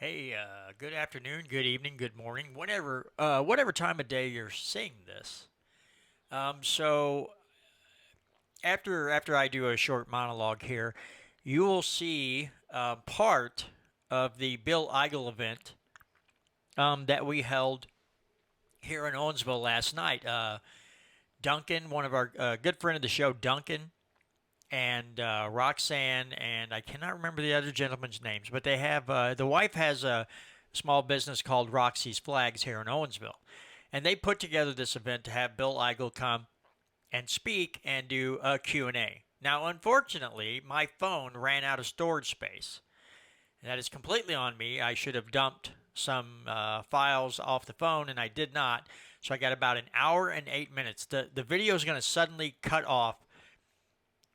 Hey, good afternoon, good evening, good morning, whatever time of day you're seeing this. So after I do a short monologue here, you will see part of the Bill Eigel event that we held here in Owensville last night. Duncan, one of our good friend of the show, Duncan, and Roxanne, and I cannot remember the other gentlemen's names, but they have the wife has a small business called Roxy's Flags here in Owensville, and they put together this event to have Bill Eigel come and speak and do a Q&A. Now, unfortunately, my phone ran out of storage space, and that is completely on me. I should have dumped some files off the phone, and I did not. So I got about an hour and 8 minutes. The video is going to suddenly cut off,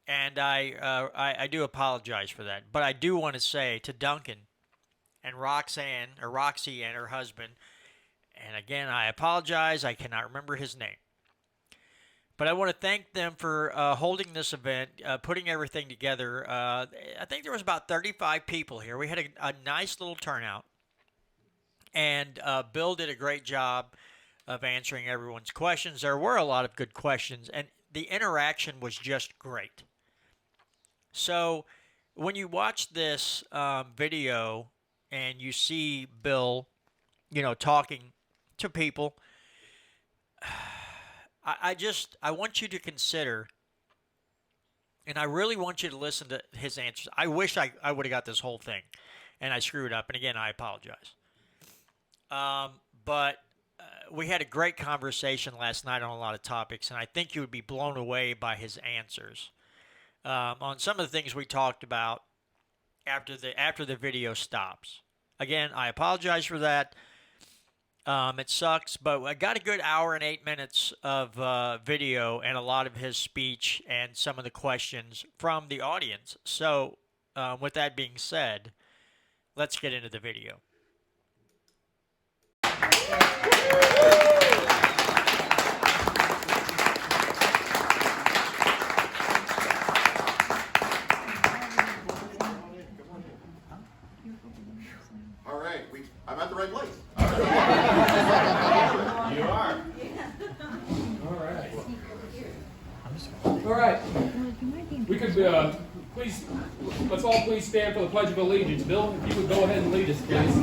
and I do apologize for that. But I do want to say to Duncan and Roxanne, or Roxy and her husband, and again, I apologize. I cannot remember his name. But I want to thank them for holding this event, putting everything together. I think there was about 35 people here. We had a nice little turnout. And Bill did a great job of answering everyone's questions. There were a lot of good questions, and the interaction was just great. So when you watch this video and you see Bill, talking to people, I want you to consider, and I really want you to listen to his answers. I wish I would have got this whole thing, and I screwed up. And again, I apologize. But we had a great conversation last night on a lot of topics, and I think you would be blown away by his answers on some of the things we talked about after the video stops. Again, I apologize for that. It sucks, but I got a good hour and 8 minutes of video and a lot of his speech and some of the questions from the audience. So, with that being said, let's get into the video. All right, I'm at the right place. You are. All right. All right. We could please, let's all please stand for the Pledge of Allegiance. Bill, if you would go ahead and lead us, please.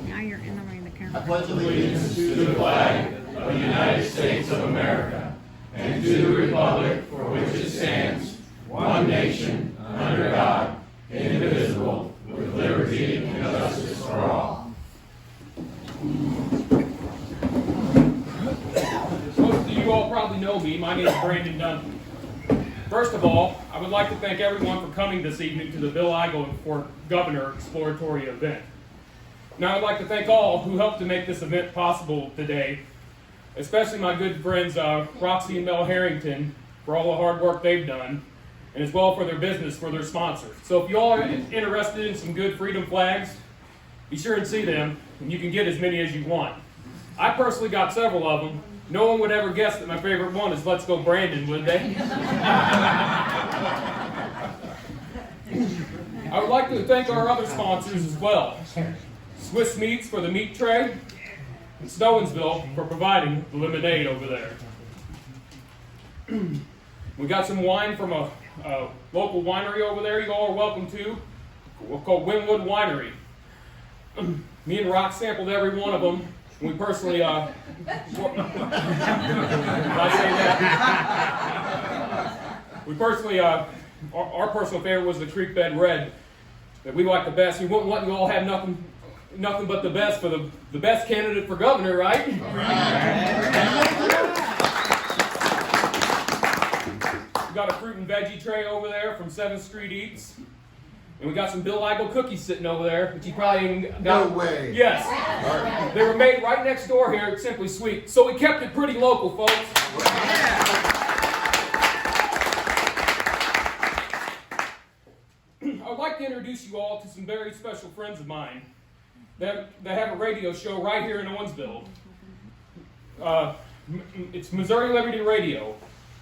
Now you're entering the camera. I pledge allegiance To the flag of the United States of America and to the republic for which it stands, one nation, under God, indivisible, with liberty and justice for all. Most of you all probably know me. My name is Brandon Duncan. First of all, I would like to thank everyone for coming this evening to the Bill Eigel for Governor Exploratory event. Now I'd like to thank all who helped to make this event possible today, especially my good friends Roxy and Mel Harrington for all the hard work they've done, and as well for their business, for their sponsors. So if you all are interested in some good freedom flags, be sure and see them, and you can get as many as you want. I personally got several of them. No one would ever guess that my favorite one is Let's Go Brandon, would they? I would like to thank our other sponsors as well. Swiss Meats for the meat tray, and Owensville for providing the lemonade over there. We got some wine from a local winery over there you all are welcome to. We're called Winwood Winery. Me and Rock sampled every one of them. We personally, did I say that? We personally, our personal favorite was the Creek Bed Red that we like the best. We wouldn't let you all have nothing but the best for the best candidate for governor, right? We got a fruit and veggie tray over there from 7th Street Eats. And we got some Bill Eigel cookies sitting over there, which you probably got. No way. Yes. Right. They were made right next door here at Simply Sweet. So we kept it pretty local, folks. Yeah. I'd like to introduce you all to some very special friends of mine that have a radio show right here in Owensville. It's Missouri Liberty Radio.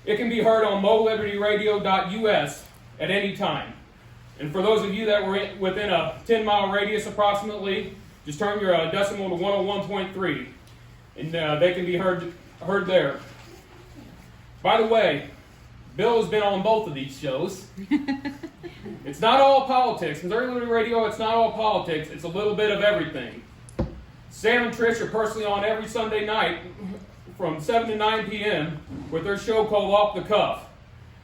It can be heard on molibertyradio.us at any time. And for those of you that were within a 10-mile radius approximately, just turn your decimal to 101.3, and they can be heard there. By the way, Bill has been on both of these shows. It's not all politics. Missouri Liberty Radio, it's not all politics. It's a little bit of everything. Sam and Trish are personally on every Sunday night from 7 to 9 p.m. with their show called Off the Cuff.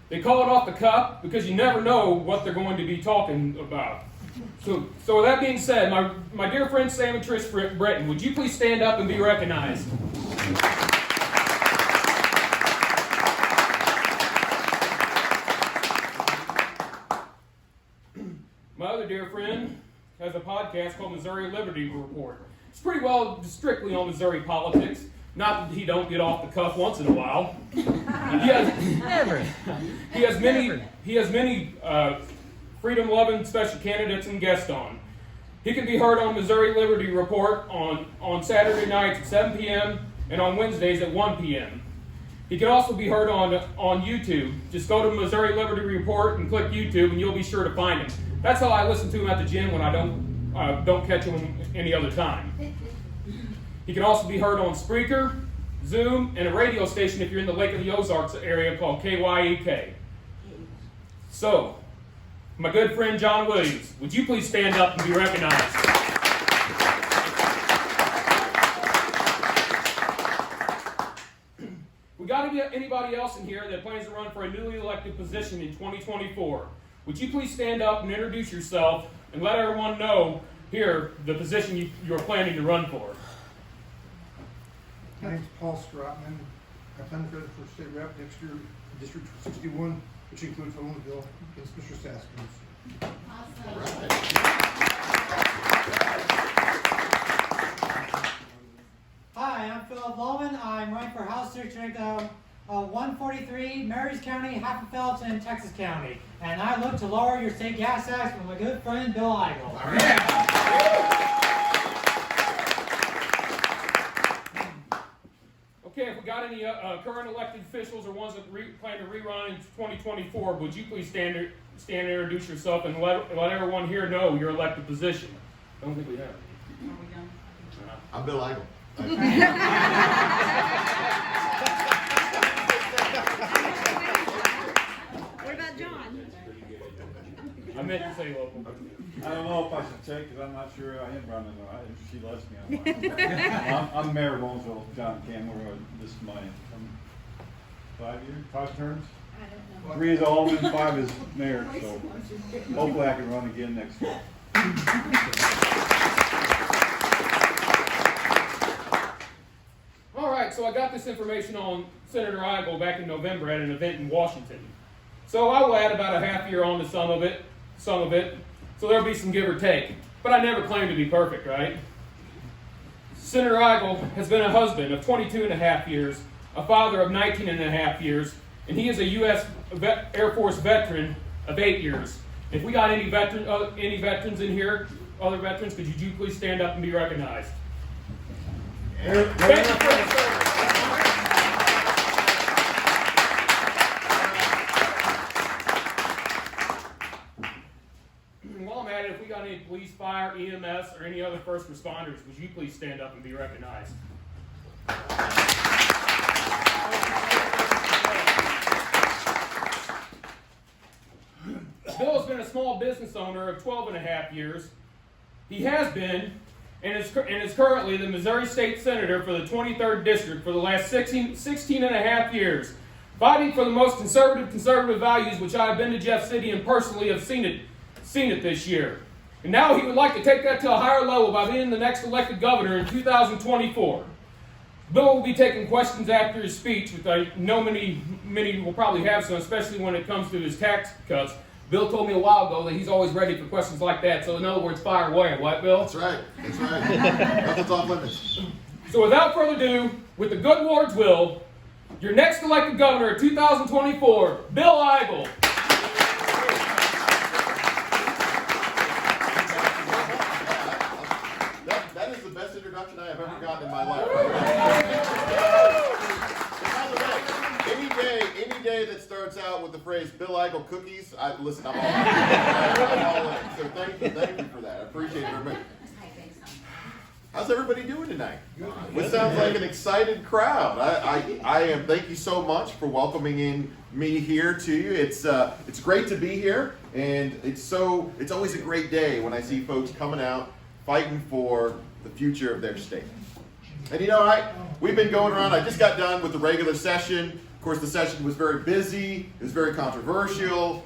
They call it Off the Cuff because you never know what they're going to be talking about. So with that being said, my dear friends Sam and Trish Britton, would you please stand up and be recognized? My other dear friend has a podcast called Missouri Liberty Report. It's pretty well strictly on Missouri politics. Not that he don't get off the cuff once in a while. He has many freedom-loving special candidates and guests on. He can be heard on Missouri Liberty Report on Saturday nights at 7 p.m. and on Wednesdays at 1 p.m. He can also be heard on YouTube. Just go to Missouri Liberty Report and click YouTube, and you'll be sure to find him. That's how I listen to him at the gym when I don't catch him any other time. He can also be heard on Spreaker, Zoom, and a radio station if you're in the Lake of the Ozarks area called KYEK. So, my good friend John Williams, would you please stand up and be recognized? We got anybody else in here that plans to run for a newly elected position in 2024? Would you please stand up and introduce yourself and let everyone know here the position you're planning to run for? My name's Paul Strotman. I plan to run for state rep next year, District 61, which includes Owensville, against Mr. Saskins. Hi, I'm Philip Loman. I'm running for House District 143, Marys County, half of Felton, Texas County. And I look to lower your state gas tax with my good friend Bill Eigel. Okay, if we got any current elected officials or ones that plan to rerun in 2024, would you please stand and introduce yourself and let everyone here know your elected position? I don't think we have. Are we done? I'm Bill Eigel. What about John? I meant to say local. I don't know if I should say because I'm not sure I am running. She lets me. I'm Mayor of Owensville, John Cameron. This is my 5 terms. I don't know. 3 is alderman, 5 is mayor. So hopefully I can run again next year. All right, so I got this information on Senator Eigel back in November at an event in Washington. So I will add about a half year on to some of it. So there'll be some give or take. But I never claimed to be perfect, right? Senator Eigel has been a husband of 22 and a half years, a father of 19 and a half years, and he is a U.S. Air Force veteran of 8 years. If we got any veterans in here, other veterans, could you please stand up and be recognized? Thank you for the service. While I'm at it, if we got any police, fire, EMS, or any other first responders, would you please stand up and be recognized? Bill has been a small business owner of 12 and a half years. He has been and is currently the Missouri State Senator for the 23rd District for the last 16 and a half years, fighting for the most conservative values, which I have been to Jeff City and personally have seen it this year. And now he would like to take that to a higher level by being the next elected governor in 2024. Bill will be taking questions after his speech, which I know many will probably have some, especially when it comes to his tax cuts. Bill told me a while ago that he's always ready for questions like that. So in other words, fire away. What, Bill? That's right. Nothing's off limits. So without further ado, with the good Lord's will, your next elected governor of 2024, Bill Eigel. That is the best introduction I have ever gotten in my life. By the way, any day that starts out with the phrase phrase Bill Eigel cookies, listen, I'm all in. So thank you for that. I appreciate it very much. How's everybody doing tonight? It sounds like an excited crowd. I am. Thank you so much for welcoming me here to you. It's great to be here, and it's always a great day when I see folks coming out fighting for the future of their state. And you know, we've been going around. I just got done with the regular session. Of course, the session was very busy. It was very controversial,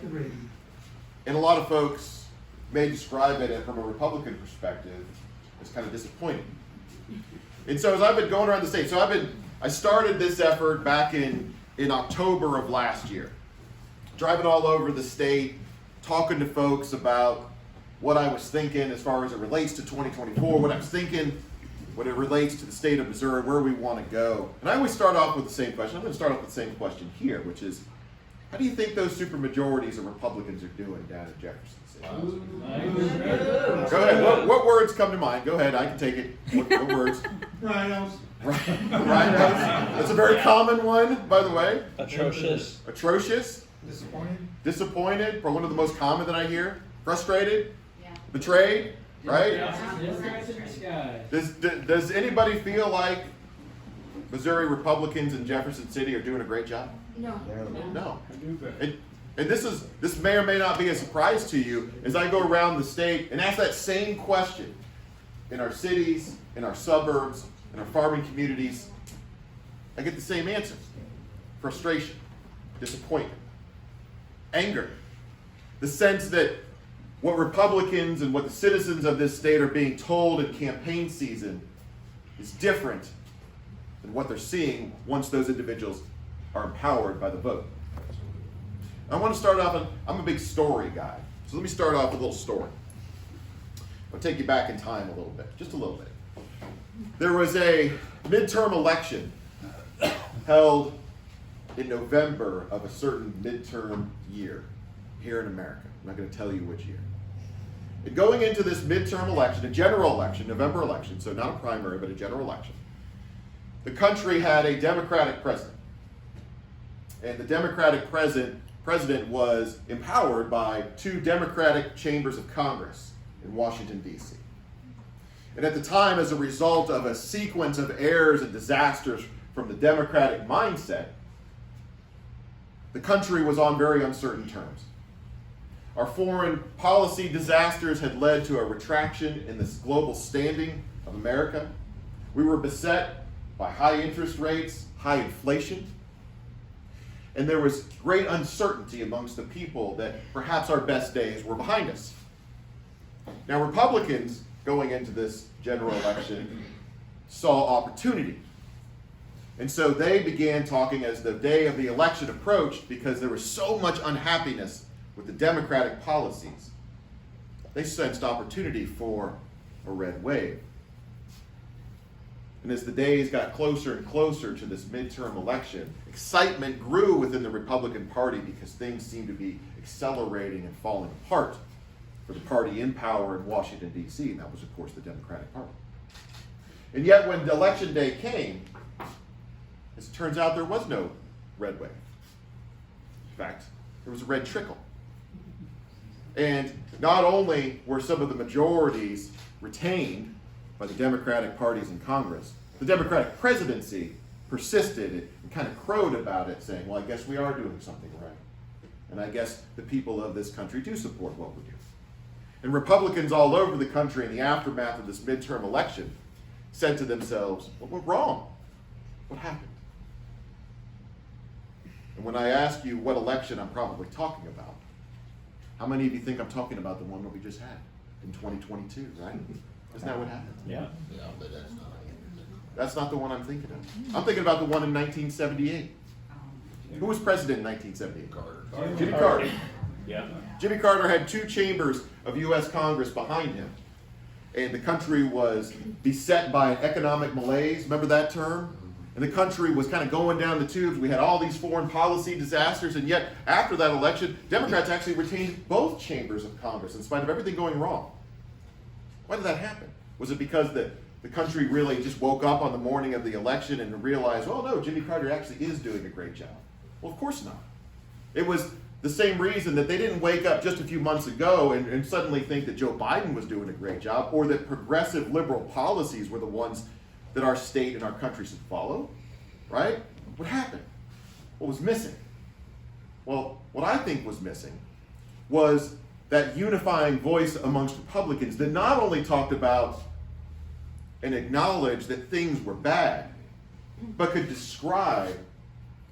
and a lot of folks may describe it from a Republican perspective as kind of disappointing. And so as I've been going around the state, I started this effort back in October of last year, driving all over the state, talking to folks about what I was thinking as far as it relates to 2024, what I was thinking, what it relates to the state of Missouri, where we want to go. And I always start off with the same question. I'm going to start off with the same question here, which is, how do you think those supermajorities of Republicans are doing down in Jefferson City? Go ahead. What words come to mind? Go ahead. I can take it. What words? Rhinos. Rhinos. That's a very common one, by the way. Atrocious. Atrocious. Disappointed. Disappointed. Probably one of the most common that I hear. Frustrated. Yeah. Betrayed. Right? Yeah. Does anybody feel like Missouri Republicans in Jefferson City are doing a great job? No. No. And this may or may not be a surprise to you as I go around the state and ask that same question in our cities, in our suburbs, in our farming communities. I get the same answer. Frustration, disappointment, anger, the sense that what Republicans and what the citizens of this state are being told in campaign season is different than what they're seeing once those individuals are empowered by the vote. I want to start off, I'm a big story guy, so let me start off with a little story. I'll take you back in time a little bit, just a little bit. There was a midterm election held in November of a certain midterm year here in America. I'm not going to tell you which year. And going into this midterm election, a general election, November election, so not a primary, but a general election, the country had a Democratic president. And the Democratic president was empowered by 2 Democratic chambers of Congress in Washington, D.C. And at the time, as a result of a sequence of errors and disasters from the Democratic mindset, the country was on very uncertain terms. Our foreign policy disasters had led to a retraction in the global standing of America. We were beset by high interest rates, high inflation, and there was great uncertainty amongst the people that perhaps our best days were behind us. Now, Republicans going into this general election saw opportunity. And so they began talking as the day of the election approached, because there was so much unhappiness with the Democratic policies. They sensed opportunity for a red wave. And as the days got closer and closer to this midterm election, excitement grew within the Republican Party because things seemed to be accelerating and falling apart for the party in power in Washington, D.C., and that was, of course, the Democratic Party. And yet, when election day came, as it turns out, there was no red wave. In fact, there was a red trickle. And not only were some of the majorities retained by the Democratic parties in Congress, the Democratic presidency persisted and kind of crowed about it, saying, well, I guess we are doing something right. And I guess the people of this country do support what we do. And Republicans all over the country in the aftermath of this midterm election said to themselves, what went wrong? What happened? And when I ask you what election I'm probably talking about, how many of you think I'm talking about the one that we just had in 2022, right? Isn't that what happened? Yeah. That's not the one I'm thinking of. I'm thinking about the one in 1978. Who was president in 1978? Carter. Jimmy Carter. Yeah. Jimmy Carter had 2 chambers of U.S. Congress behind him. And the country was beset by an economic malaise. Remember that term? And the country was kind of going down the tubes. We had all these foreign policy disasters. And yet, after that election, Democrats actually retained both chambers of Congress in spite of everything going wrong. Why did that happen? Was it because the country really just woke up on the morning of the election and realized, oh no, Jimmy Carter actually is doing a great job? Well, of course not. It was the same reason that they didn't wake up just a few months ago and suddenly think that Joe Biden was doing a great job, or that progressive liberal policies were the ones that our state and our country should follow, right? What happened? What was missing? Well, what I think was missing was that unifying voice amongst Republicans that not only talked about and acknowledged that things were bad, but could describe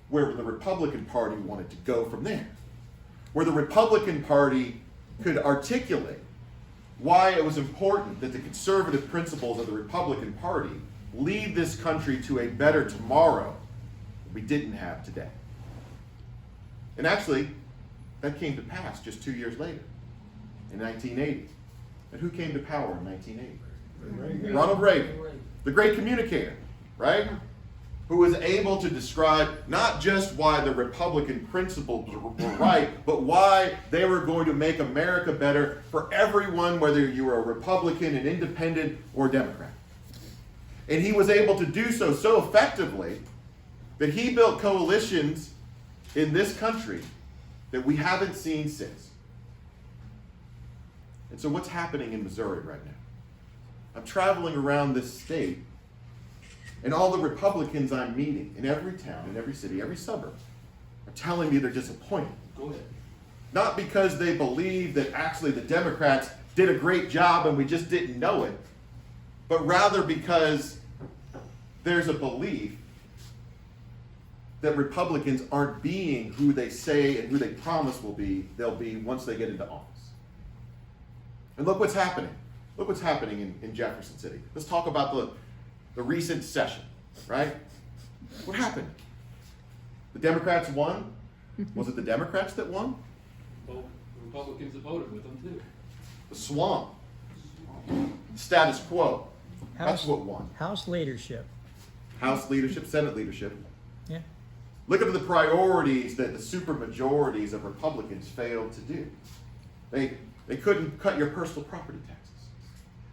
where the Republican Party wanted to go from there. Where the Republican Party could articulate why it was important that the conservative principles of the Republican Party lead this country to a better tomorrow we didn't have today. And actually, that came to pass just 2 years later, in 1980. And who came to power in 1980? Ronald Reagan, the great communicator, right? Who was able to describe not just why the Republican principles were right, but why they were going to make America better for everyone, whether you were a Republican, an independent, or Democrat. And he was able to do so effectively that he built coalitions in this country that we haven't seen since. And so what's happening in Missouri right now? I'm traveling around this state, and all the Republicans I'm meeting in every town, in every city, every suburb, are telling me they're disappointed. Go ahead. Not because they believe that actually the Democrats did a great job and we just didn't know it, but rather because there's a belief that Republicans aren't being who they say and who they promise they'll be once they get into office. And look what's happening. Look what's happening in Jefferson City. Let's talk about the recent session, right? What happened? The Democrats won? Was it the Democrats that won? Well, Republicans have voted with them too. The swamp. Status quo. That's what won. House leadership. House leadership, Senate leadership. Yeah. Look at the priorities that the supermajorities of Republicans failed to do. They couldn't cut your personal property taxes.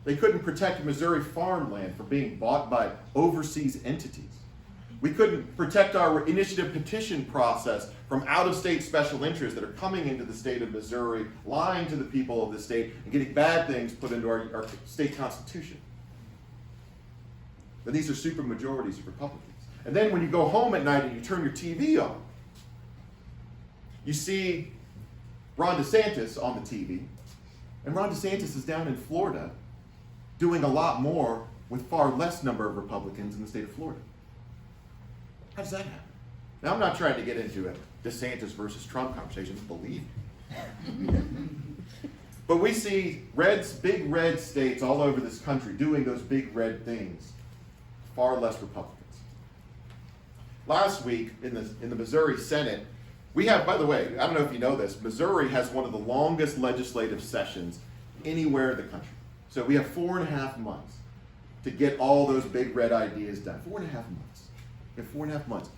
They couldn't protect Missouri farmland from being bought by overseas entities. We couldn't protect our initiative petition process from out-of-state special interests that are coming into the state of Missouri, lying to the people of the state, and getting bad things put into our state constitution. But these are supermajorities of Republicans. And then when you go home at night and you turn your TV on, you see Ron DeSantis on the TV, and Ron DeSantis is down in Florida doing a lot more with far less number of Republicans in the state of Florida. How does that happen? Now, I'm not trying to get into a DeSantis versus Trump conversation, believe me. But we see big red states all over this country doing those big red things, far less Republicans. Last week in the Missouri Senate, we have, by the way, I don't know if you know this, Missouri has one of the longest legislative sessions anywhere in the country. So we have 4.5 months to get all those big red ideas done. 4.5 months. We have 4.5 months.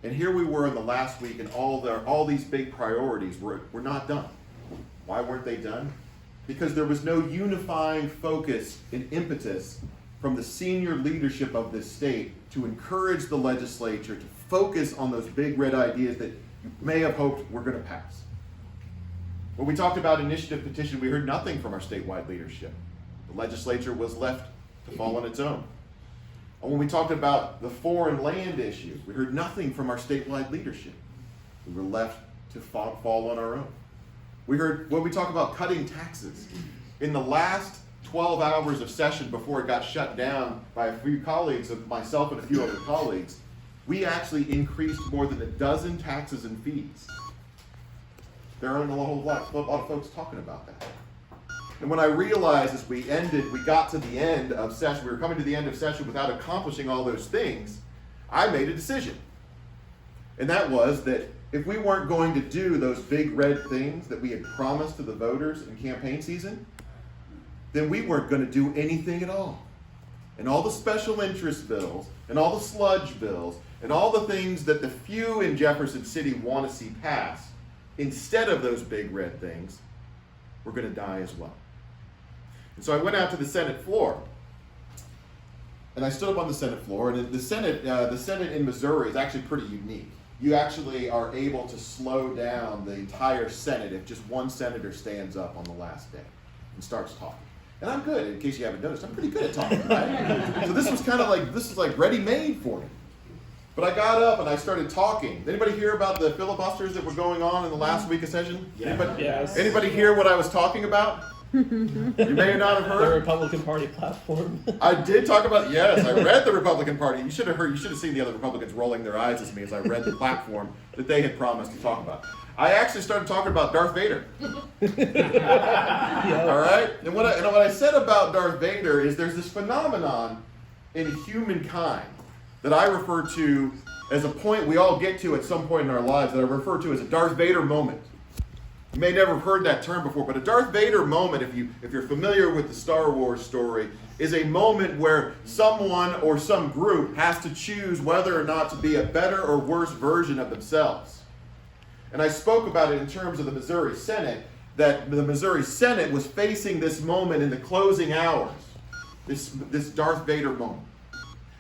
And here we were in the last week, and all these big priorities were not done. Why weren't they done? Because there was no unifying focus and impetus from the senior leadership of this state to encourage the legislature to focus on those big red ideas that you may have hoped were going to pass. When we talked about initiative petition, we heard nothing from our statewide leadership. The legislature was left to fall on its own. And when we talked about the foreign land issues, we heard nothing from our statewide leadership. We were left to fall on our own. When we talk about cutting taxes, in the last 12 hours of session before it got shut down by a few colleagues of myself and a few other colleagues, we actually increased more than a dozen taxes and fees. There aren't a lot of folks talking about that. And when I realized as we got to the end of session, we were coming to the end of session without accomplishing all those things, I made a decision. And that was that if we weren't going to do those big red things that we had promised to the voters in campaign season, then we weren't going to do anything at all. And all the special interest bills, and all the sludge bills, and all the things that the few in Jefferson City want to see pass, instead of those big red things, we're going to die as well. And so I went out to the Senate floor, and I stood up on the Senate floor, and the Senate in Missouri is actually pretty unique. you actually are able to slow down the entire Senate if just one senator stands up on the last day and starts talking. And I'm good, in case you haven't noticed, I'm pretty good at talking, right? So this was like ready-made for me. But I got up and I started talking. Did anybody hear about the filibusters that were going on in the last week of session? Anybody hear what I was talking about? You may not have heard. The Republican Party platform. I did talk about, yes, I read the Republican Party. You should have seen the other Republicans rolling their eyes at me as I read the platform that they had promised to talk about. I actually started talking about Darth Vader. Yeah. All right? And what I said about Darth Vader is there's this phenomenon in humankind that I refer to as a point we all get to at some point in our lives that I refer to as a Darth Vader moment. You may never have heard that term before, but a Darth Vader moment, if you're familiar with the Star Wars story, is a moment where someone or some group has to choose whether or not to be a better or worse version of themselves. And I spoke about it in terms of the Missouri Senate, that the Missouri Senate was facing this moment in the closing hours, this Darth Vader moment.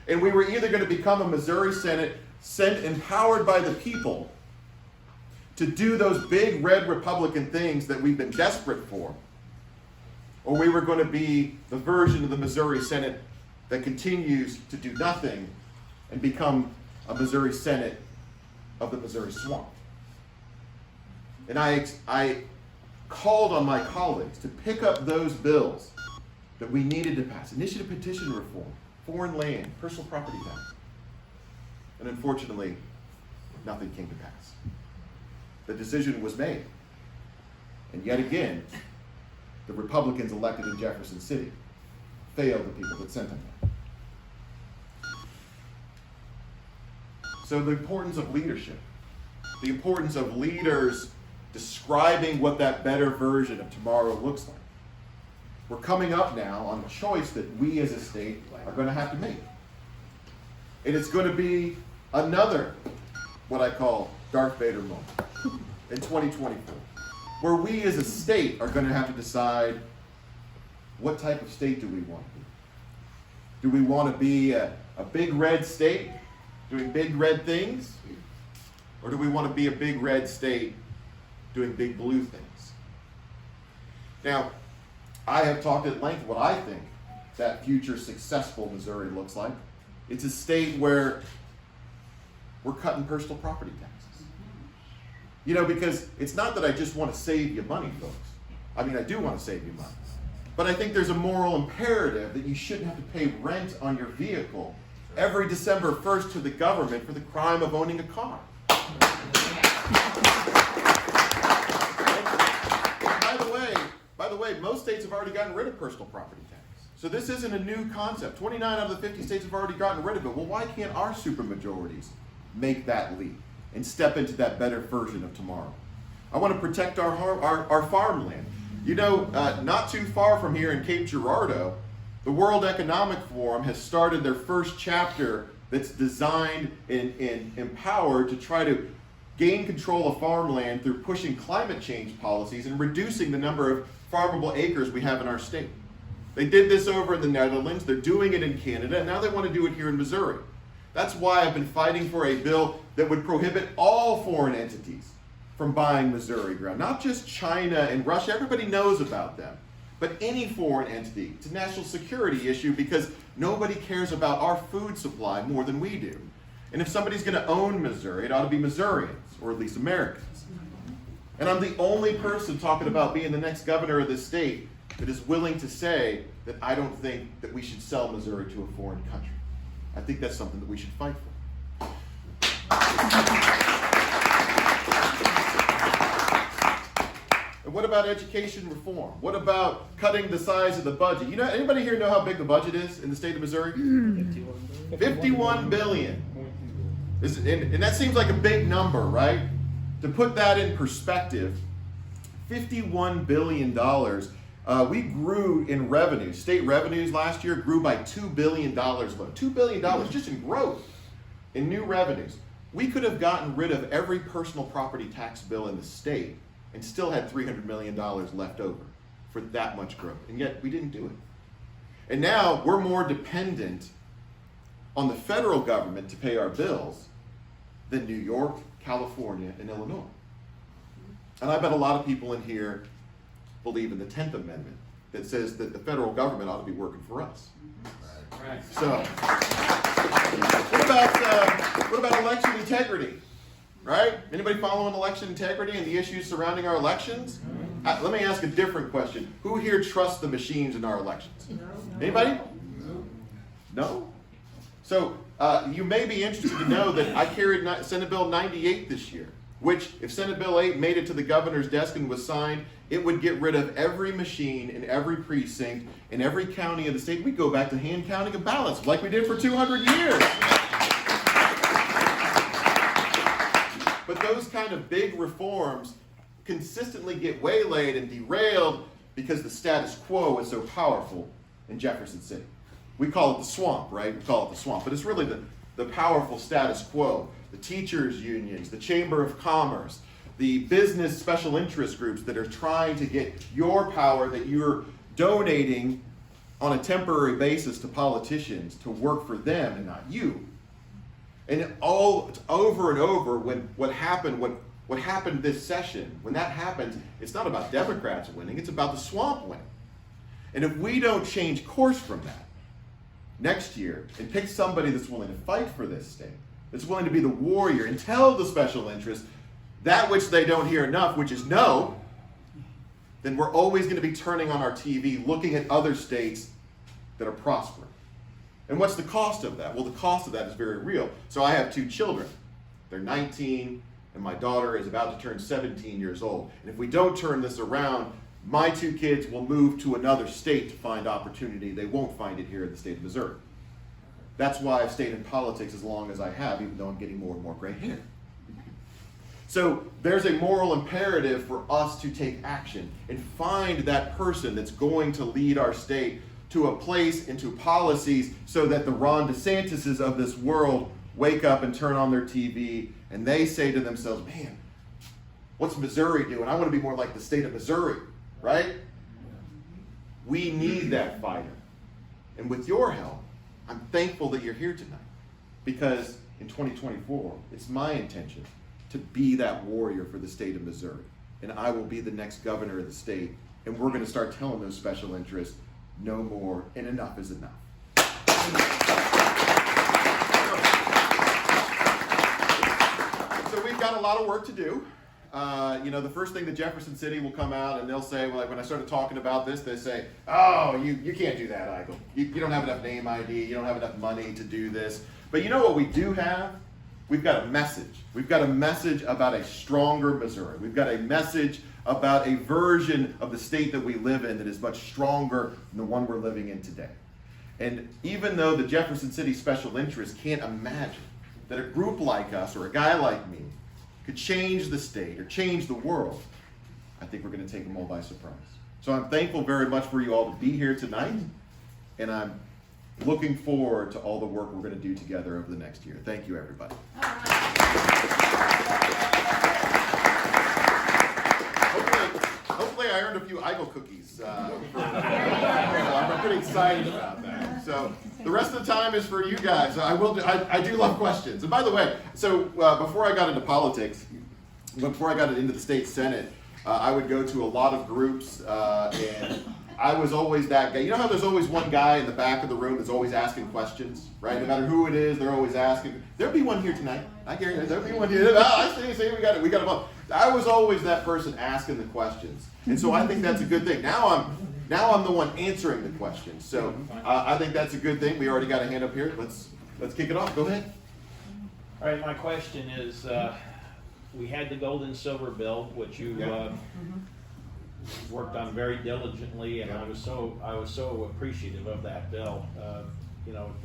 And we were either going to become a Missouri Senate sent empowered by the people to do those big red Republican things that we've been desperate for, or we were going to be the version of the Missouri Senate that continues to do nothing and become a Missouri Senate of the Missouri swamp. And I called on my colleagues to pick up those bills that we needed to pass. Initiative petition reform, foreign land, personal property tax. And unfortunately, nothing came to pass. The decision was made. And yet again, the Republicans elected in Jefferson City failed the people that sent them there. So the importance of leadership, the importance of leaders describing what that better version of tomorrow looks like. We're coming up now on a choice that we as a state are going to have to make. And it's going to be another, what I call Darth Vader moment in 2024, where we as a state are going to have to decide what type of state do we want to be. Do we want to be a big red state doing big red things? Or do we want to be a big red state doing big blue things? Now, I have talked at length what I think that future successful Missouri looks like. It's a state where we're cutting personal property taxes. You know, because it's not that I just want to save you money, folks. I mean, I do want to save you money. But I think there's a moral imperative that you shouldn't have to pay rent on your vehicle every December 1st to the government for the crime of owning a car. By the way, most states have already gotten rid of personal property tax. So this isn't a new concept. 29 out of the 50 states have already gotten rid of it. Well, why can't our supermajorities make that leap and step into that better version of tomorrow? I want to protect our farmland. You know, not too far from here in Cape Girardeau, the World Economic Forum has started their first chapter that's designed and empowered to try to gain control of farmland through pushing climate change policies and reducing the number of farmable acres we have in our state. They did this over in the Netherlands, they're doing it in Canada, and now they want to do it here in Missouri. That's why I've been fighting for a bill that would prohibit all foreign entities from buying Missouri ground. Not just China and Russia, everybody knows about them, but any foreign entity. It's a national security issue because nobody cares about our food supply more than we do. And if somebody's going to own Missouri, it ought to be Missourians, or at least Americans. And I'm the only person talking about being the next governor of this state that is willing to say that I don't think that we should sell Missouri to a foreign country. I think that's something that we should fight for. And what about education reform? What about cutting the size of the budget? You know, anybody here know how big the budget is in the state of Missouri? 51 billion. And that seems like a big number, right? To put that in perspective, $51 billion. We grew in revenue. State revenues last year grew by $2 billion. $2 billion just in growth, in new revenues. We could have gotten rid of every personal property tax bill in the state and still had $300 million left over for that much growth. And yet we didn't do it. And now we're more dependent on the federal government to pay our bills than New York, California, and Illinois. And I bet a lot of people in here believe in the 10th Amendment that says that the federal government ought to be working for us. Right. So, what about election integrity? Right? Anybody following election integrity and the issues surrounding our elections? Let me ask a different question. Who here trusts the machines in our elections? Anybody? No? So, you may be interested to know that I carried Senate Bill 98 this year, which, if Senate Bill 8 made it to the governor's desk and was signed, it would get rid of every machine in every precinct in every county of the state. We'd go back to hand counting of ballots like we did for 200 years. But those kind of big reforms consistently get waylaid and derailed because the status quo is so powerful in Jefferson City. We call it the swamp, right? We call it the swamp, but it's really the powerful status quo. The teachers' unions, the Chamber of Commerce, the business special interest groups that are trying to get your power that you're donating on a temporary basis to politicians to work for them and not you. And all over and over, when what happened this session, when that happens, it's not about Democrats winning, it's about the swamp winning. And if we don't change course from that next year and pick somebody that's willing to fight for this state, that's willing to be the warrior and tell the special interests that which they don't hear enough, which is no, then we're always going to be turning on our TV looking at other states that are prospering. And what's the cost of that? Well, the cost of that is very real. So I have 2 children. They're 19, and my daughter is about to turn 17 years old. And if we don't turn this around, my 2 kids will move to another state to find opportunity. They won't find it here in the state of Missouri. That's why I've stayed in politics as long as I have, even though I'm getting more and more gray hair. So there's a moral imperative for us to take action and find that person that's going to lead our state to a place and to policies so that the Ron DeSantis's of this world wake up and turn on their TV and they say to themselves, man, what's Missouri doing? I want to be more like the state of Missouri, right? We need that fighter. And with your help, I'm thankful that you're here tonight because in 2024, it's my intention to be that warrior for the state of Missouri. And I will be the next governor of the state. And we're going to start telling those special interests, no more, and enough is enough. So we've got a lot of work to do. The first thing that Jefferson City will come out and they'll say, well, like when I started talking about this, they say, oh, you can't do that, Eigel. You don't have enough name ID. You don't have enough money to do this. But you know what we do have? We've got a message. We've got a message about a stronger Missouri. We've got a message about a version of the state that we live in that is much stronger than the one we're living in today. And even though the Jefferson City special interests can't imagine that a group like us or a guy like me could change the state or change the world, I think we're going to take them all by surprise. So I'm thankful very much for you all to be here tonight, and I'm looking forward to all the work we're going to do together over the next year. Thank you, everybody. Hopefully I earned a few Eigel cookies. I'm pretty excited about that. So the rest of the time is for you guys. I do love questions. And by the way, so before I got into politics, before I got into the state senate, I would go to a lot of groups, and I was always that guy. You know how there's always one guy in the back of the room that's always asking questions, right? No matter who it is, they're always asking. There'll be one here tonight. I guarantee there'll be one here. Oh, I see, we got a bunch. I was always that person asking the questions, and so I think that's a good thing. Now I'm the one answering the questions, so I think that's a good thing. We already got a hand up here. Let's kick it off. Go ahead. All right, my question is, we had the gold and silver bill, which you worked on very diligently, and I was so appreciative of that bill.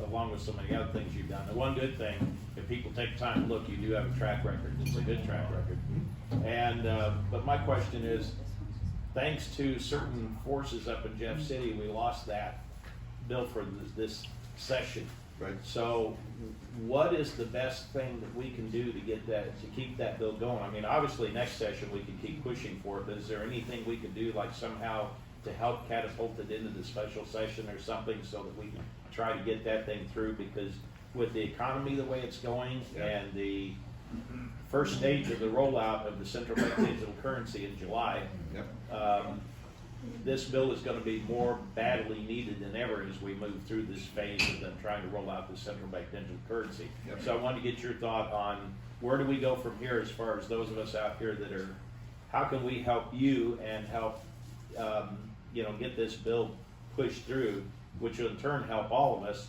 Along with so many other things you've done. The one good thing, if people take time to look, you do have a track record. It's a good track record. And but my question is, thanks to certain forces up in Jeff City, we lost that bill for this session. Right. So, what is the best thing that we can do to keep that bill going? I mean, obviously, next session we can keep pushing for it. But is there anything we can do, like somehow, to help catapult it into the special session or something, so that we can try to get that thing through? Because with the economy the way it's going and the first stage of the rollout of the central bank digital currency in July. Yep. This bill is going to be more badly needed than ever as we move through this phase of them trying to roll out the central bank digital currency. Yep. So I wanted to get your thought on where do we go from here as far as those of us out here that are, how can we help you and help, get this bill pushed through, which will in turn help all of us.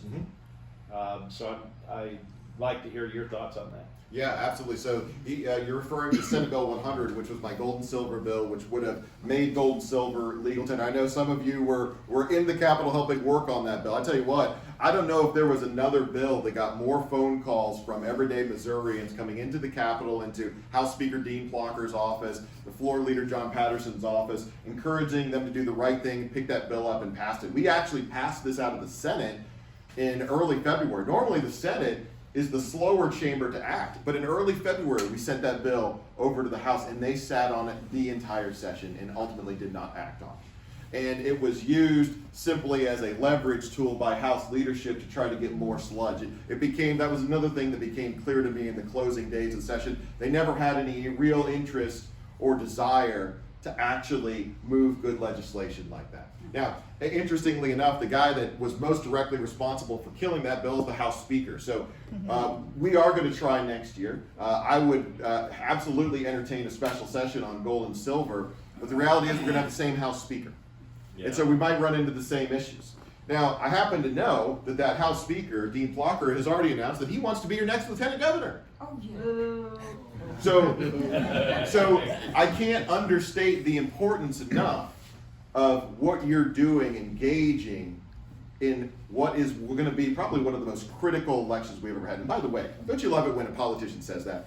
So I'd like to hear your thoughts on that. Yeah, absolutely. So you're referring to Senate Bill 100, which was my gold and silver bill, which would have made gold and silver legal tender. I know some of you were in the Capitol helping work on that bill. I tell you what, I don't know if there was another bill that got more phone calls from everyday Missourians coming into the Capitol, into House Speaker Dean Plocker's office, the floor leader John Patterson's office, encouraging them to do the right thing, pick that bill up and pass it. We actually passed this out of the Senate in early February. Normally the Senate is the slower chamber to act, but in early February we sent that bill over to the House and they sat on it the entire session and ultimately did not act on it. And it was used simply as a leverage tool by House leadership to try to get more sludge. That was another thing that became clear to me in the closing days of session. They never had any real interest or desire to actually move good legislation like that. Now, interestingly enough, the guy that was most directly responsible for killing that bill is the House Speaker. So we are going to try next year. I would absolutely entertain a special session on gold and silver, but the reality is we're going to have the same House Speaker. Yeah. And so we might run into the same issues. Now, I happen to know that House Speaker, Dean Plocker, has already announced that he wants to be your next lieutenant governor. Oh, yeah. So I can't understate the importance enough of what you're doing, engaging in what is going to be probably one of the most critical elections we've ever had. And by the way, don't you love it when a politician says that?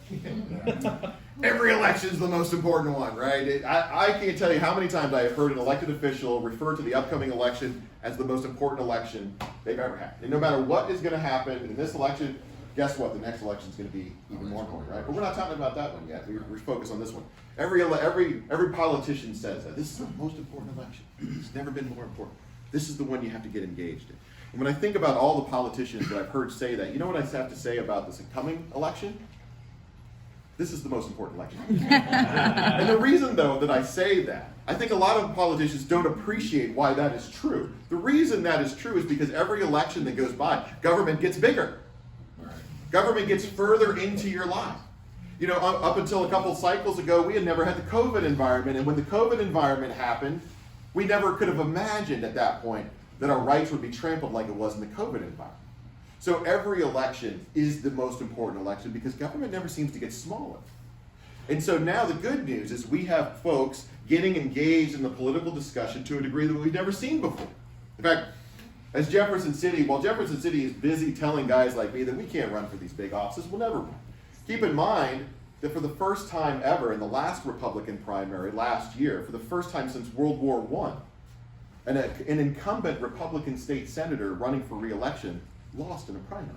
Every election is the most important one, right? I can't tell you how many times I have heard an elected official refer to the upcoming election as the most important election they've ever had. And no matter what is going to happen in this election, guess what? The next election is going to be even more important, right? But we're not talking about that one yet. We're focused on this one. Every politician says that. This is the most important election. It's never been more important. This is the one you have to get engaged in. And when I think about all the politicians that I've heard say that, you know what I have to say about this incoming election? This is the most important election. And the reason, though, that I say that, I think a lot of politicians don't appreciate why that is true. The reason that is true is because every election that goes by, government gets bigger. Government gets further into your life. You know, up until a couple cycles ago, we had never had the COVID environment, and when the COVID environment happened, we never could have imagined at that point that our rights would be trampled like it was in the COVID environment. So every election is the most important election because government never seems to get smaller. And so now the good news is we have folks getting engaged in the political discussion to a degree that we've never seen before. In fact, as Jefferson City, while Jefferson City is busy telling guys like me that we can't run for these big offices, we'll never run. Keep in mind that for the first time ever in the last Republican primary last year, for the first time since World War I, an incumbent Republican state senator running for re-election lost in a primary.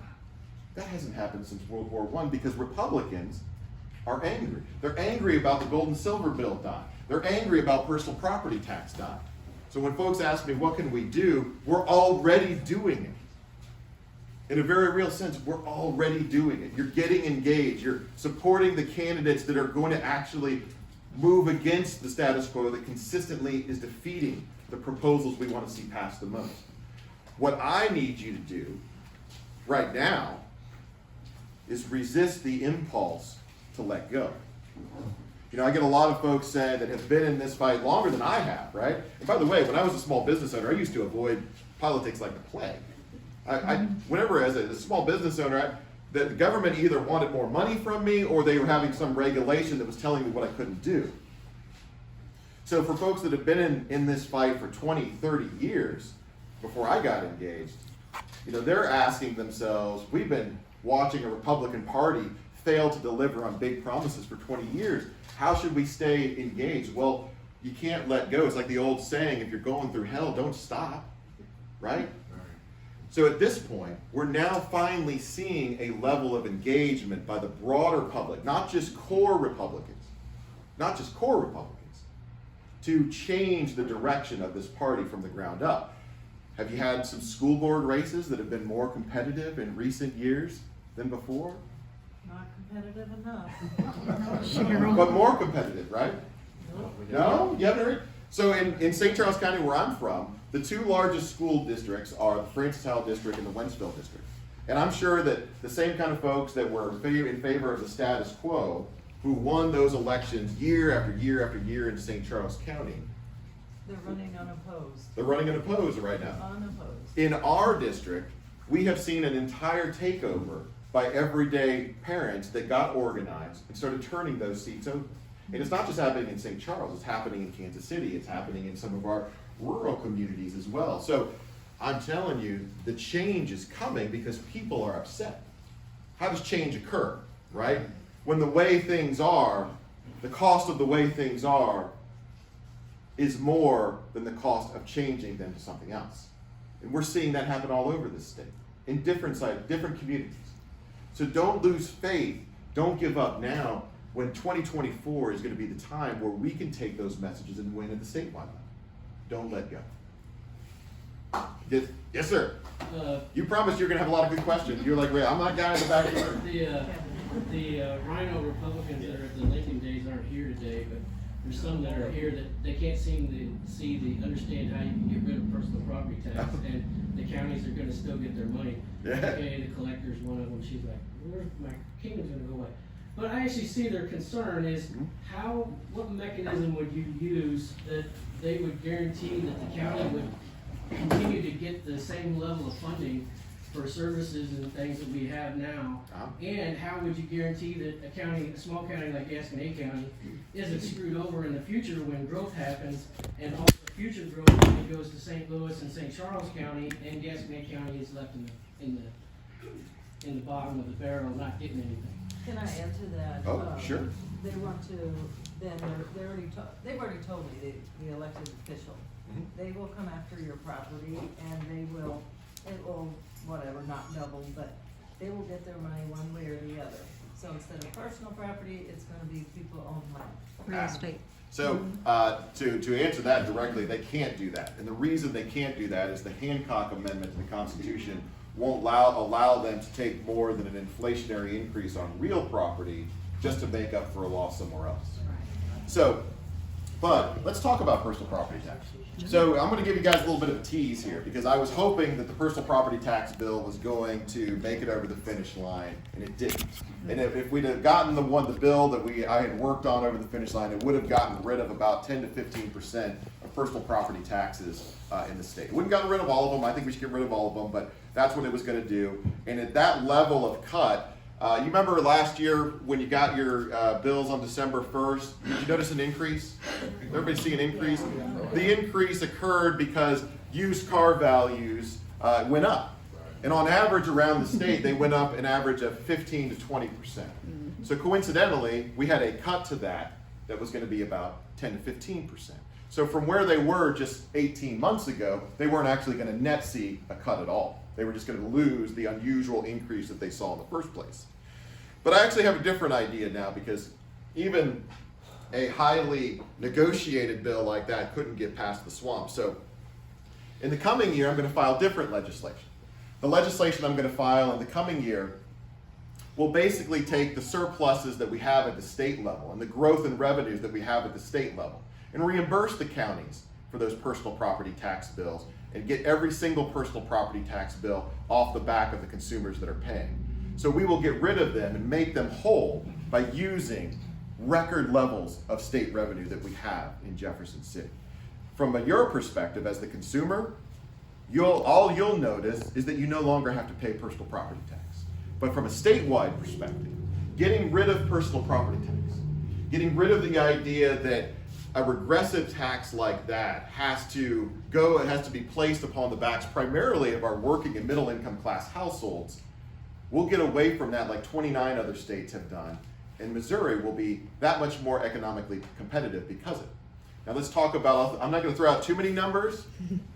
That hasn't happened since World War I because Republicans are angry. They're angry about the gold and silver bill dying. They're angry about personal property tax dying. So when folks ask me, what can we do? We're already doing it. In a very real sense, we're already doing it. You're getting engaged. You're supporting the candidates that are going to actually move against the status quo that consistently is defeating the proposals we want to see passed the most. What I need you to do right now is resist the impulse to let go. You know, I get a lot of folks that have been in this fight longer than I have, right? And by the way, when I was a small business owner, I used to avoid politics like the plague. Whenever as a small business owner, the government either wanted more money from me or they were having some regulation that was telling me what I couldn't do. So for folks that have been in this fight for 20, 30 years before I got engaged, you know, they're asking themselves, we've been watching a Republican Party fail to deliver on big promises for 20 years. How should we stay engaged? Well, you can't let go. It's like the old saying, if you're going through hell, don't stop, right? So at this point, we're now finally seeing a level of engagement by the broader public, not just core Republicans, to change the direction of this party from the ground up. Have you had some school board races that have been more competitive in recent years than before? Not competitive enough. But more competitive, right? No? You haven't heard? So in St. Charles County, where I'm from, the two largest school districts are the Francis Howell District and the Owensville District. And I'm sure that the same kind of folks that were in favor of the status quo, who won those elections year after year after year in St. Charles County, They're running unopposed. they're running unopposed right now. Unopposed. In our district, we have seen an entire takeover by everyday parents that got organized and started turning those seats over. And it's not just happening in St. Charles, it's happening in Kansas City, it's happening in some of our rural communities as well. So I'm telling you, the change is coming because people are upset. How does change occur, right? When the way things are, the cost of the way things are is more than the cost of changing them to something else. And we're seeing that happen all over this state, in different communities. So don't lose faith, don't give up now, when 2024 is going to be the time where we can take those messages and win at the statewide level. Don't let go. Yes, sir. You promised you're going to have a lot of good questions. You're like, wait, I'm not guy in the back door. The Rhino Republicans that are at the Lincoln Days aren't here today, but there's some that are here that they can't seem to understand how you can get rid of personal property tax, and the counties are gonna still get their money. Yeah. Okay, the collector's one of them, she's like, where's my kingdom's gonna go away? But I actually see their concern is what mechanism would you use that they would guarantee that the county would continue to get the same level of funding for services and things that we have now? And how would you guarantee that a small county like Gasconade County isn't screwed over in the future when growth happens, and all the future growth only goes to St. Louis and St. Charles County, and Gasconade County is left in the bottom of the barrel, not getting anything? Can I add to that? Oh, sure. They want to, then they've already told me, the elected official, they will come after your property and it will, whatever, not double, but they will get their money one way or the other. So instead of personal property, it's gonna be people-owned land. Real estate. So to answer that directly, they can't do that. And the reason they can't do that is the Hancock Amendment to the Constitution won't allow them to take more than an inflationary increase on real property just to make up for a loss somewhere else. So, but let's talk about personal property tax. So I'm going to give you guys a little bit of a tease here, because I was hoping that the personal property tax bill was going to make it over the finish line, and it didn't. And if we'd have gotten the bill that I had worked on over the finish line, it would have gotten rid of about 10 to 15% of personal property taxes in the state. It wouldn't have gotten rid of all of them. I think we should get rid of all of them, but that's what it was going to do. And at that level of cut, you remember last year when you got your bills on December 1st, did you notice an increase? Did everybody see an increase? The increase occurred because used car values went up. And on average around the state, they went up an average of 15 to 20%. So coincidentally, we had a cut to that was going to be about 10 to 15%. So from where they were just 18 months ago, they weren't actually going to net see a cut at all. They were just going to lose the unusual increase that they saw in the first place. But I actually have a different idea now, because even a highly negotiated bill like that couldn't get past the swamp. So in the coming year, I'm going to file different legislation. The legislation I'm going to file in the coming year will basically take the surpluses that we have at the state level and the growth in revenues that we have at the state level and reimburse the counties for those personal property tax bills and get every single personal property tax bill off the back of the consumers that are paying. So we will get rid of them and make them whole by using record levels of state revenue that we have in Jefferson City. From your perspective as the consumer, all you'll notice is that you no longer have to pay personal property tax. But from a statewide perspective, getting rid of personal property tax, getting rid of the idea that a regressive tax like that has to be placed upon the backs primarily of our working and middle income class households, we'll get away from that like 29 other states have done, and Missouri will be that much more economically competitive because of it. Now let's talk about, I'm not going to throw out too many numbers,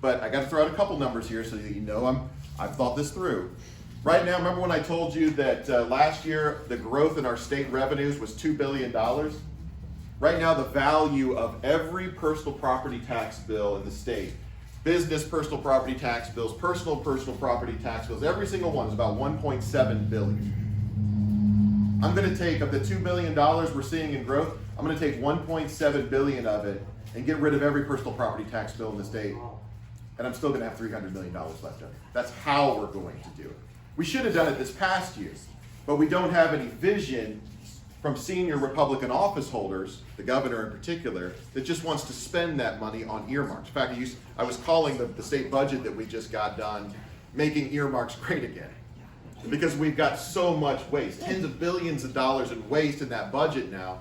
but I got to throw out a couple numbers here so that you know I've thought this through. Right now, remember when I told you that last year the growth in our state revenues was $2 billion? Right now the value of every personal property tax bill in the state, business personal property tax bills, personal property tax bills, every single one is about $1.7 billion. I'm going to take, of the $2 billion we're seeing in growth, I'm going to take 1.7 billion of it and get rid of every personal property tax bill in the state, and I'm still going to have $300 million left over. That's how we're going to do it. We should have done it this past year, but we don't have any vision from senior Republican office holders, the governor in particular, that just wants to spend that money on earmarks. In fact, I was calling the state budget that we just got done making earmarks great again. Because we've got so much waste, tens of billions of dollars in waste in that budget now,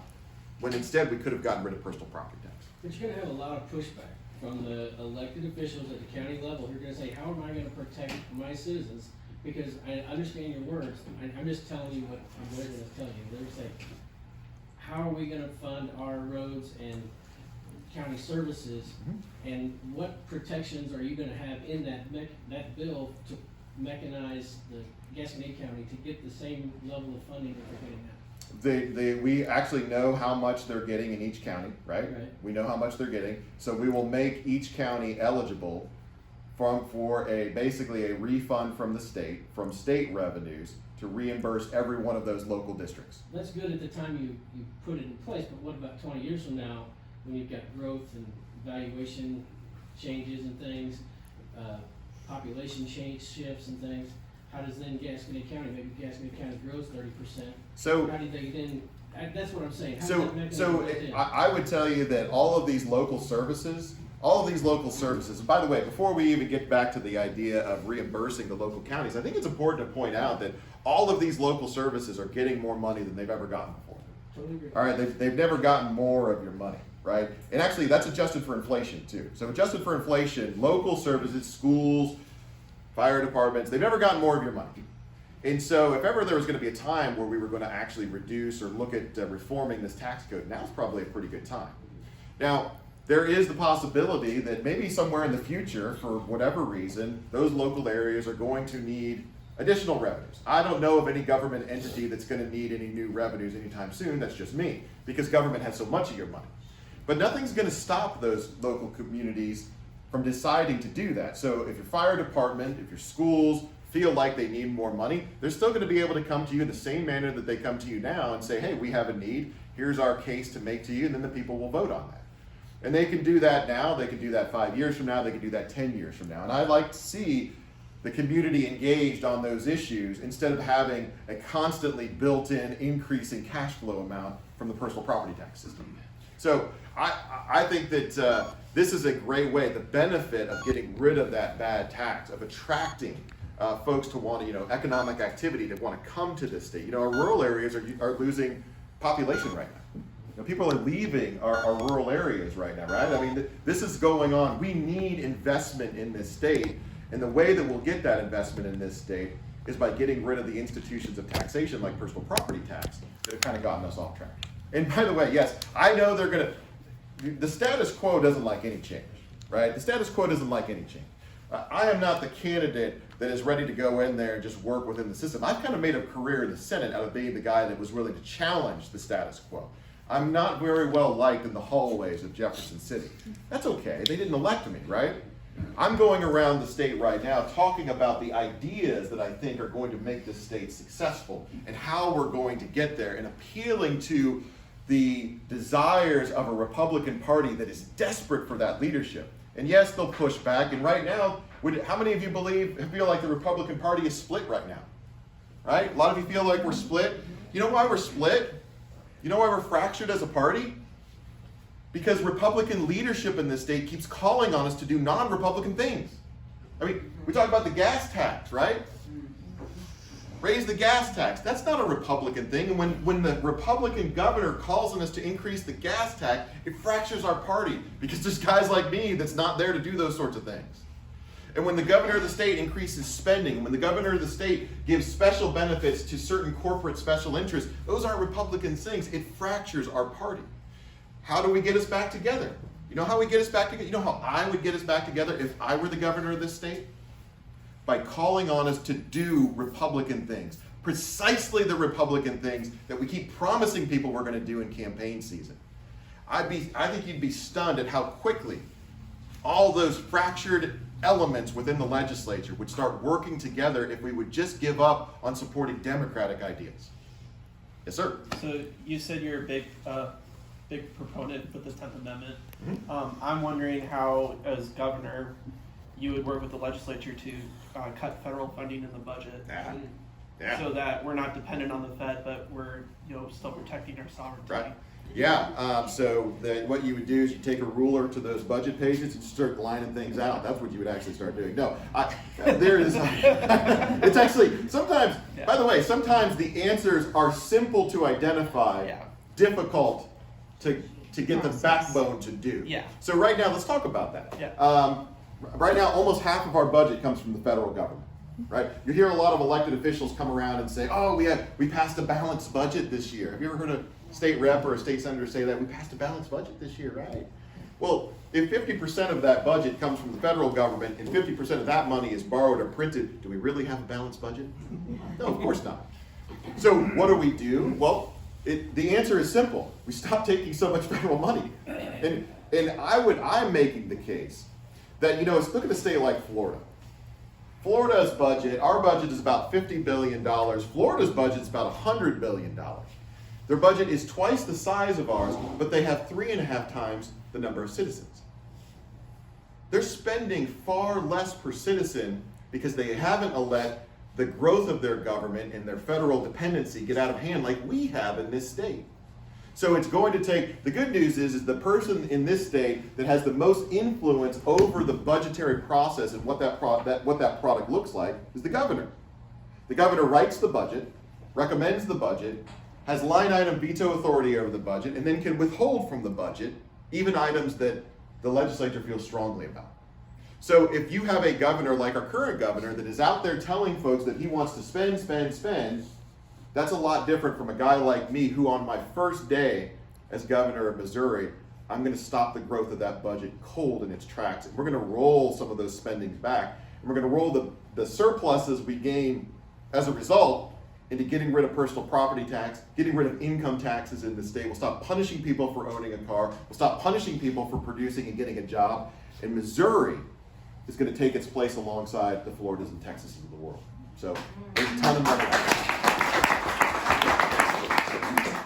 when instead we could have gotten rid of personal property tax. But you're gonna have a lot of pushback from the elected officials at the county level who are gonna say, how am I gonna protect my citizens? Because I understand your words, I'm just telling you what I'm going to tell you. They're saying, how are we gonna fund our roads and county services? And what protections are you gonna have in that bill to mechanize the Gasconade County to get the same level of funding that they're getting now? We actually know how much they're getting in each county, right? We know how much they're getting, so we will make each county eligible for basically a refund from state revenues to reimburse every one of those local districts. That's good at the time you put it in place, but what about 20 years from now, when you've got growth and valuation changes and things, population shifts and things? How does then Gasconade County, maybe Gasconade County grows 30%? So how do they then? That's what I'm saying. I would tell you that all of these local services, and by the way, before we even get back to the idea of reimbursing the local counties, I think it's important to point out that all of these local services are getting more money than they've ever gotten before. Totally agree. All right, they've never gotten more of your money, right? And actually, that's adjusted for inflation too. So adjusted for inflation, local services, schools, fire departments, they've never gotten more of your money. And so if ever there was going to be a time where we were going to actually reduce or look at reforming this tax code, now's probably a pretty good time. Now, there is the possibility that maybe somewhere in the future, for whatever reason, those local areas are going to need additional revenues. I don't know of any government entity that's going to need any new revenues anytime soon. That's just me, because government has so much of your money. But nothing's going to stop those local communities from deciding to do that. So if your fire department, if your schools feel like they need more money, they're still going to be able to come to you in the same manner that they come to you now and say, hey, we have a need, here's our case to make to you, and then the people will vote on that. And they can do that now, they can do that 5 years from now, they can do that 10 years from now. And I'd like to see the community engaged on those issues instead of having a constantly built-in increasing cash flow amount from the personal property tax system. So I think that this is a great way, the benefit of getting rid of that bad tax, of attracting folks to want to, economic activity to want to come to this state. Our rural areas are losing population right now. People are leaving our rural areas right now, right? I mean, this is going on. We need investment in this state, and the way that we'll get that investment in this state is by getting rid of the institutions of taxation like personal property tax that have kind of gotten us off track. And by the way, yes, I know the status quo doesn't like any change, right? The status quo doesn't like any change. I am not the candidate that is ready to go in there and just work within the system. I've kind of made a career in the Senate out of being the guy that was willing to challenge the status quo. I'm not very well liked in the hallways of Jefferson City. That's okay, they didn't elect me, right? I'm going around the state right now talking about the ideas that I think are going to make this state successful and how we're going to get there, and appealing to the desires of a Republican Party that is desperate for that leadership. And yes, they'll push back, and right now, how many of you feel like the Republican Party is split right now? Right? A lot of you feel like we're split. You know why we're split? You know why we're fractured as a party? Because Republican leadership in this state keeps calling on us to do non-Republican things. I mean, we talk about the gas tax, right? Raise the gas tax. That's not a Republican thing. And when the Republican governor calls on us to increase the gas tax, it fractures our party, because there's guys like me that's not there to do those sorts of things. And when the governor of the state increases spending, when the governor of the state gives special benefits to certain corporate special interests, those aren't Republican things. It fractures our party. How do we get us back together? You know how we get us back together? You know how I would get us back together if I were the governor of this state? By calling on us to do Republican things. Precisely the Republican things that we keep promising people we're going to do in campaign season. I think you'd be stunned at how quickly all those fractured elements within the legislature would start working together if we would just give up on supporting democratic ideas. Yes, sir. So you said you're a big proponent for the 10th Amendment. Mm-hmm. I'm wondering how, as governor, you would work with the legislature to cut federal funding in the budget, so that we're not dependent on the Fed, but we're still protecting our sovereignty. Right. Yeah. So what you would do is you take a ruler to those budget pages and start lining things out. That's what you would actually start doing. No, there is. It's actually sometimes. Yeah. By the way, sometimes the answers are simple to identify, difficult to get the backbone to do. Yeah. So right now, let's talk about that. Yeah. Right now, almost half of our budget comes from the federal government. Right? You hear a lot of elected officials come around and say, "Oh, we passed a balanced budget this year." Have you ever heard a state rep or a state senator say that? We passed a balanced budget this year, right? Well, if 50% of that budget comes from the federal government and 50% of that money is borrowed or printed, do we really have a balanced budget? No, of course not. So what do? Well, the answer is simple. We stop taking so much federal money. And I'm making the case that, let's look at a state like Florida. Florida's budget, our budget is about $50 billion. Florida's budget is about $100 billion. Their budget is twice the size of ours, but they have 3.5 times the number of citizens. They're spending far less per citizen because they haven't let the growth of their government and their federal dependency get out of hand like we have in this state. So it's going to take, the good news is the person in this state that has the most influence over the budgetary process and what that product looks like is the governor. The governor writes the budget, recommends the budget, has line item veto authority over the budget, and then can withhold from the budget even items that the legislature feels strongly about. So if you have a governor like our current governor that is out there telling folks that he wants to spend, that's a lot different from a guy like me who on my first day as governor of Missouri, I'm going to stop the growth of that budget cold in its tracks. And we're going to roll some of those spendings back. And we're going to roll the surpluses we gain as a result into getting rid of personal property tax, getting rid of income taxes in the state. We'll stop punishing people for owning a car. We'll stop punishing people for producing and getting a job. And Missouri is going to take its place alongside the Floridas and Texases of the world. So there's a ton of money.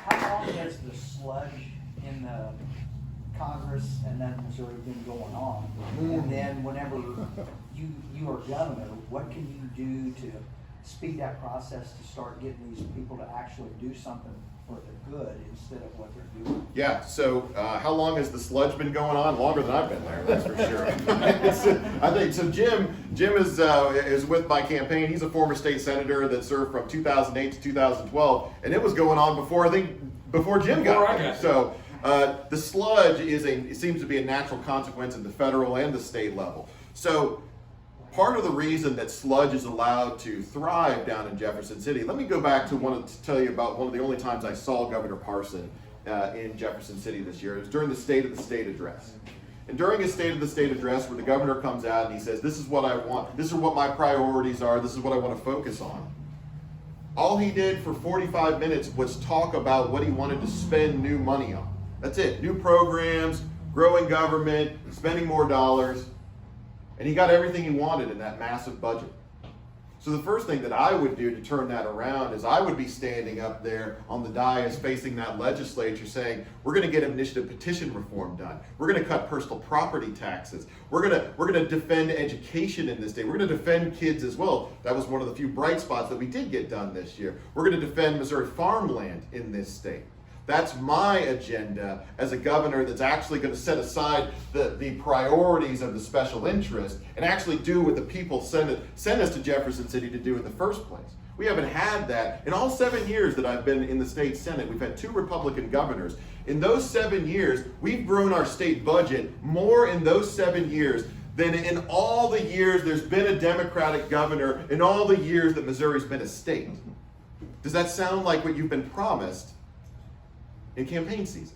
How long has the sludge in the Congress and then Missouri been going on? And then whenever you are governor, what can you do to speed that process to start getting these people to actually do something for the good instead of what they're doing? Yeah, so how long has the sludge been going on? Longer than I've been there, that's for sure. I think so. Jim is with my campaign. He's a former state senator that served from 2008 to 2012, and it was going on before Jim got there. So the sludge it seems to be a natural consequence at the federal and the state level. So part of the reason that sludge is allowed to thrive down in Jefferson City, let me go back to tell you about one of the only times I saw Governor Parson in Jefferson City this year. It was during the State of the State address. And during his State of the State address, where the governor comes out and he says, "This is what I want, this is what my priorities are, this is what I want to focus on." All he did for 45 minutes was talk about what he wanted to spend new money on. That's it. New programs, growing government, spending more dollars. And he got everything he wanted in that massive budget. So the first thing that I would do to turn that around is I would be standing up there on the dais facing that legislature saying, we're going to get initiative petition reform done. We're going to cut personal property taxes. We're going to defend education in this state. We're going to defend kids as well. That was one of the few bright spots that we did get done this year. We're going to defend Missouri farmland in this state. That's my agenda as a governor that's actually going to set aside the priorities of the special interest and actually do what the people sent us to Jefferson City to do in the first place. We haven't had that. In all 7 years that I've been in the state Senate, we've had 2 Republican governors. In those 7 years, we've grown our state budget more in those 7 years than in all the years there's been a Democratic governor in all the years that Missouri's been a state. Does that sound like what you've been promised in campaign season?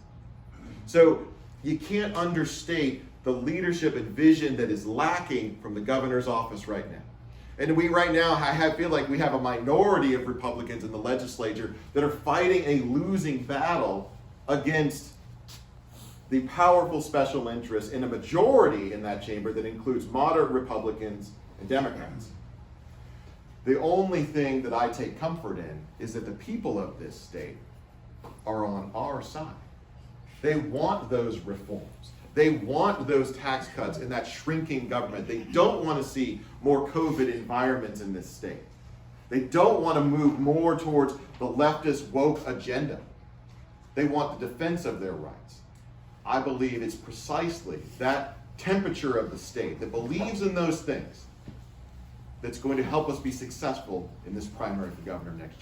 So you can't understate the leadership and vision that is lacking from the governor's office right now. And I feel like we have a minority of Republicans in the legislature that are fighting a losing battle against the powerful special interests in a majority in that chamber that includes moderate Republicans and Democrats. The only thing that I take comfort in is that the people of this state are on our side. They want those reforms. They want those tax cuts and that shrinking government. They don't want to see more COVID environments in this state. They don't want to move more towards the leftist woke agenda. They want the defense of their rights. I believe it's precisely that temperature of the state that believes in those things that's going to help us be successful in this primary for governor next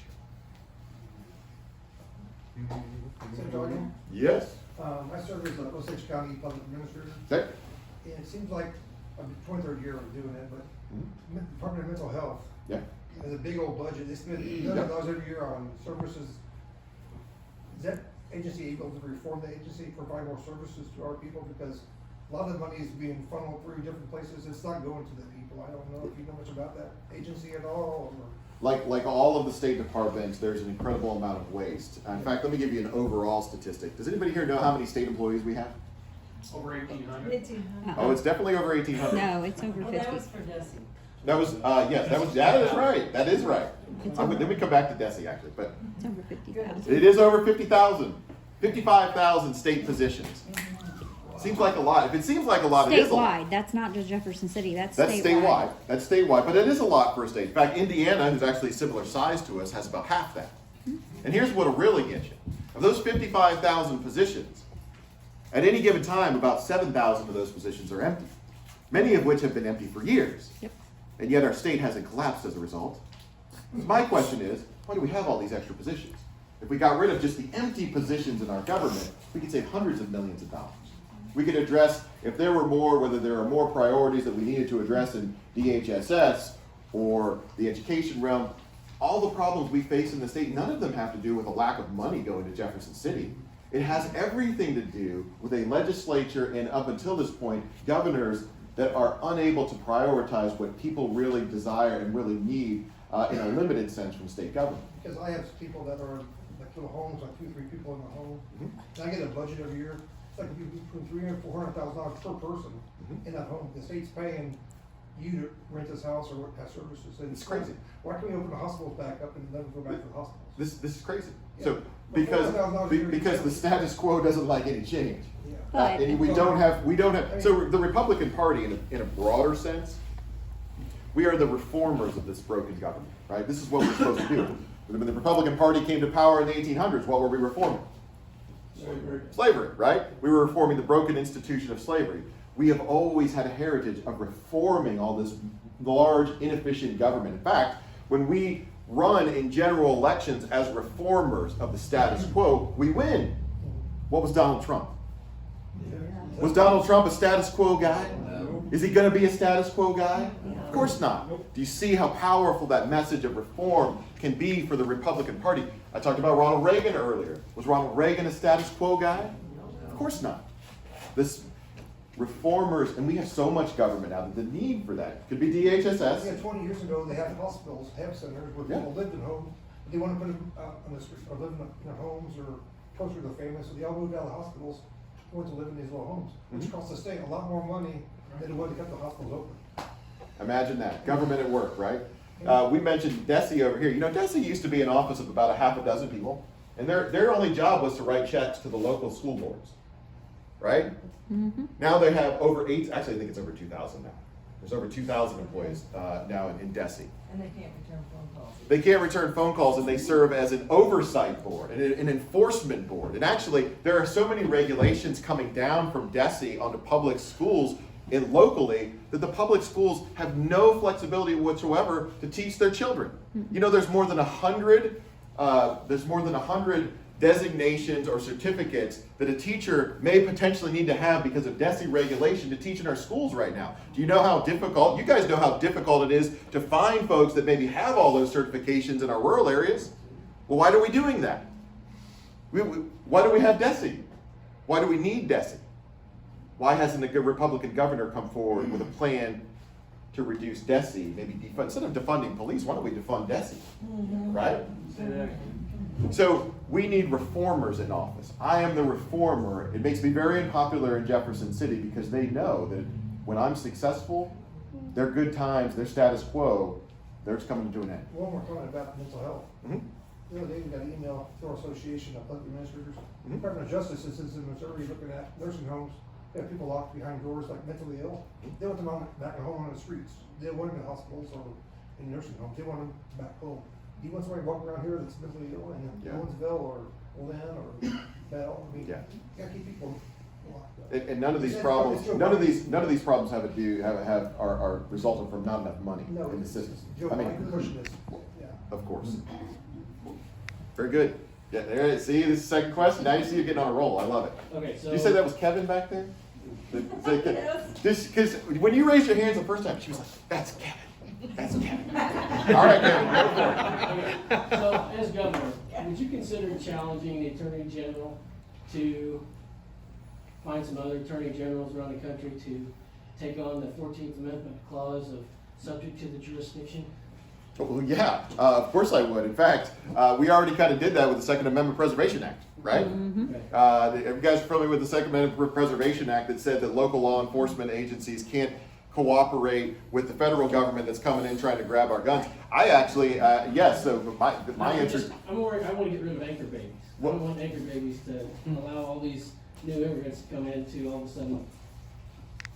year. Senator Eigel? Yes. I serve as a Osage County Public Administrator. Okay. And it seems like I'm the 23rd year of doing it, but Department of Mental Health Yeah. has a big old budget. They spend $1 million every year on services. Is that agency able to reform the agency, provide more services to our people? Because a lot of the money is being funneled through different places. It's not going to the people. I don't know if you know much about that agency at all. Or Like all of the state departments, there's an incredible amount of waste. In fact, let me give you an overall statistic. Does anybody here know how many state employees we have? Over 1,800. 1,800. Oh, it's definitely over 1,800. No, it's over Well, 50. that was for Desi. That was, yes, that is right. That is right. Then we come back to Desi, actually, but It's over 50,000. it is over 50,000. 55,000 state positions. Seems like a lot. If it seems like a lot, it is a lot. Statewide, that's not just Jefferson City, that's That's statewide. statewide. That's statewide, but it is a lot for a state. In fact, Indiana, who's actually a similar size to us, has about half that. And here's what'll really get you. Of those 55,000 positions, at any given time, about 7,000 of those positions are empty, many of which have been empty for years. Yep. And yet our state hasn't collapsed as a result. My question is, why do we have all these extra positions? If we got rid of just the empty positions in our government, we could save hundreds of millions of dollars. We could address, if there were more, whether there are more priorities that we needed to address in DHSS or the education realm, all the problems we face in the state, none of them have to do with a lack of money going to Jefferson City. It has everything to do with a legislature and, up until this point, governors that are unable to prioritize what people really desire and really need in a limited sense from state government. because I have people that are like little homes, like 2 or 3 people in the home. And I get a budget every year. It's like between $300,000 and $400,000 per person in that home. The state's paying you to rent this house or have services. And It's crazy. Why can't we open the hospitals back up and let them go back to the hospitals? This is crazy. Yeah. So But because $400,000 a year, because the status quo doesn't like any change. Yeah. But- And we don't have, so the Republican Party in a broader sense, we are the reformers of this broken government, right? This is what we're supposed to do. When the Republican Party came to power in the 1800s, what were we reforming? Slavery, right? We were reforming the broken institution of slavery. We have always had a heritage of reforming all this large, inefficient government. In fact, when we run in general elections as reformers of the status quo, we win. What was Donald Trump? Was Donald Trump a status quo guy? Is he going to be a status quo guy? Of course not. Do you see how powerful that message of reform can be for the Republican Party? I talked about Ronald Reagan earlier. Was Ronald Reagan a status quo guy? Of course not. This reformers, and we have so much government now that the need for that could be Yeah, DHSS. 20 years ago, they had hospitals, have centers where people lived in homes. But they want to put them on the street or live in their homes or closer to their families. So they all moved out of the hospitals, went to live in these little homes, which cost the state a lot more money than it would to keep the hospitals open. Imagine that. Government at work, right? We mentioned Desi over here. You know, Desi used to be an office of about a half a dozen people, and their only job was to write checks to the local school boards, right? Mm-hmm. Now they have over actually I think it's over 2,000 now. There's over 2,000 employees now in Desi. And they can't return phone calls. They can't return phone calls, and they serve as an oversight board and an enforcement board. And actually, there are so many regulations coming down from Desi onto public schools and locally that the public schools have no flexibility whatsoever to teach their children. You know, there's more than 100 designations or certificates that a teacher may potentially need to have because of DESI regulation to teach in our schools right now. Do you know how difficult, you guys know how difficult it is to find folks that maybe have all those certifications in our rural areas? Well, why are we doing that? Why do we have DESI? Why do we need DESI? Why hasn't a good Republican governor come forward with a plan to reduce DESI, maybe instead of defunding police, why don't we defund DESI, right? So we need reformers in office. I am the reformer. It makes me very unpopular in Jefferson City because they know that when I'm successful, their good times, their status quo, they're coming to an end. One more comment about mental health. The other day, we got an email to our association of public administrators. Department of Justice is in Missouri looking at nursing homes. They have people locked behind doors like mentally ill. They want them back at home on the streets. They don't want them in hospitals or in nursing homes. They want them back home. Do you want somebody walking around here that's mentally ill in Owensville or Lynn or Bell? I mean, you gotta keep people locked up. And none of these problems, none of these problems are resulting from not enough money in the system. I mean, Pushing this, yeah. of course. Very good. Yeah, there it is. See, this is the second question. Now you see you're getting on a roll. I love it. Okay, so. Did you say that was Kevin back there? Because when you raised your hands the first time, she was like, "That's Kevin. That's Kevin." All right, Kevin, go for it. Okay, so as governor, would you consider challenging the Attorney General to find some other Attorney Generals around the country to take on the 14th Amendment clause of subject to the jurisdiction? Well, yeah, of course I would. In fact, we already kind of did that with the Second Amendment Preservation Act, right? You guys are familiar with the Second Amendment Preservation Act that said that local law enforcement agencies can't cooperate with the federal government that's coming in trying to grab our guns. I actually, yes, so my interest... I'm worried, I want to get rid of anchor babies. I don't want anchor babies to allow all these new immigrants to come in to all of a sudden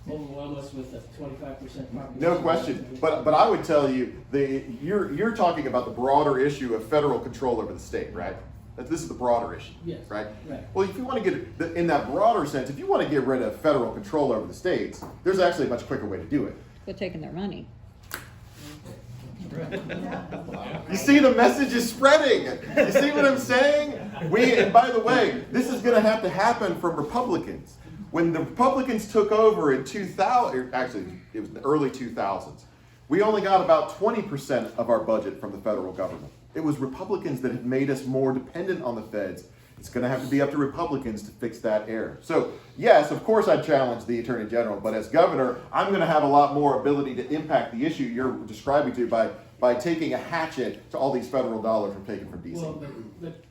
overwhelm us with a 25% population. No question, but I would tell you you're talking about the broader issue of federal control over the state, right? This is the broader issue, yes, right? Right. Well, if you want to get in that broader sense, if you want to get rid of federal control over the states, there's actually a much quicker way to do it. Quit taking their money. You see, the message is spreading. You see what I'm saying? And by the way, this is going to have to happen from Republicans. When the Republicans took over in 2000, actually it was the early 2000s, we only got about 20% of our budget from the federal government. It was Republicans that had made us more dependent on the feds. It's going to have to be up to Republicans to fix that error. So yes, of course I'd challenge the Attorney General, but as governor, I'm going to have a lot more ability to impact the issue you're describing to by taking a hatchet to all these federal dollars we're taking from DC. Well, but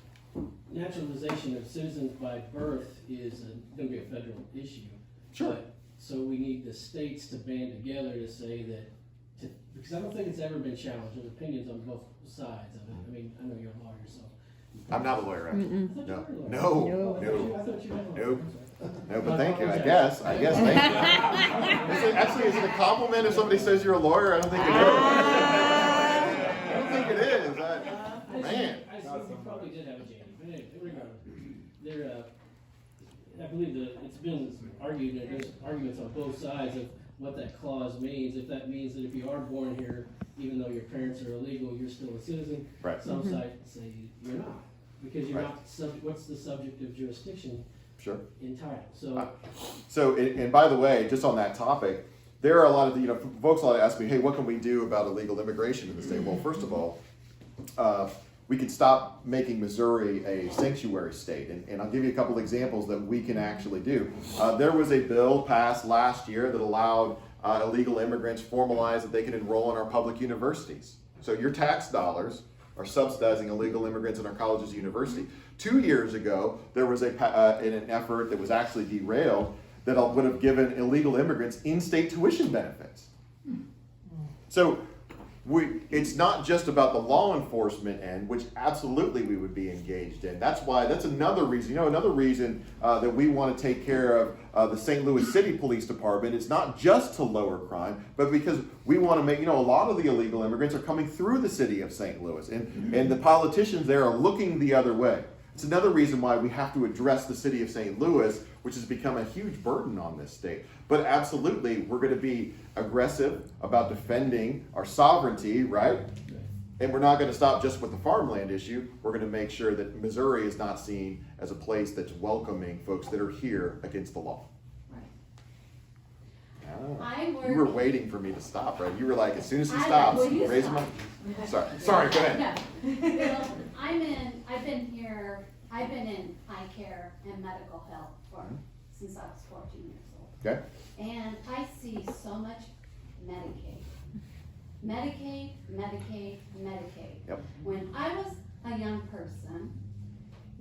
naturalization of citizens by birth is going to be a federal issue. Sure. So we need the states to band together to say that, because I don't think it's ever been challenged. There's opinions on both sides of it. I mean, I know you're a lawyer, so. I'm not a lawyer, actually. No. No, but thank you. I guess, thank you. Actually, is it a compliment if somebody says you're a lawyer? I don't think it is. I don't think it is. Man. You probably did have a Jandy, but anyway, regardless, I believe that it's been argued that there's arguments on both sides of what that clause means. If that means that if you are born here, even though your parents are illegal, you're still a citizen. Right. Some sides say you're not, because you're not. What's the subject of jurisdiction? Sure. Entitled. So, and by the way, just on that topic, there are a lot of folks like to ask me, hey, what can we do about illegal immigration in the state? Well, first of all, we could stop making Missouri a sanctuary state. And I'll give you a couple examples that we can actually do. There was a bill passed last year that allowed illegal immigrants formalize that they can enroll in our public universities. So your tax dollars are subsidizing illegal immigrants in our colleges and universities. 2 years ago, there was an effort that was actually derailed that would have given illegal immigrants in-state tuition benefits. So it's not just about the law enforcement end, which absolutely we would be engaged in. That's another reason. Another reason that we want to take care of the St. Louis City Police Department. It's not just to lower crime, but because we want to make, a lot of the illegal immigrants are coming through the city of St. Louis, and the politicians there are looking the other way. It's another reason why we have to address the city of St. Louis, which has become a huge burden on this state. But absolutely, we're going to be aggressive about defending our sovereignty, right? And we're not going to stop just with the farmland issue. We're going to make sure that Missouri is not seen as a place that's welcoming folks that are here against the law. You were waiting for me to stop, right? You were like, as soon as he stops, raise him up. Sorry, go ahead. No. I've been in eye care and medical health since I was 14 years old. Okay. And I see so much Medicaid. Yep. When I was a young person,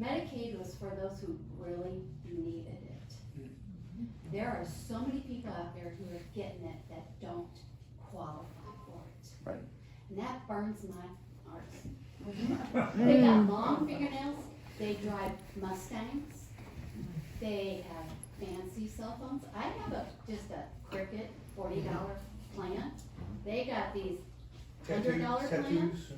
Medicaid was for those who really needed it. There are so many people out there who are getting it that don't qualify for it. Right. And that burns my heart. They got long fingernails, they drive Mustangs, they have fancy cell phones. I have just a Cricket $40 plan. They got these $100 plans. Tattoos,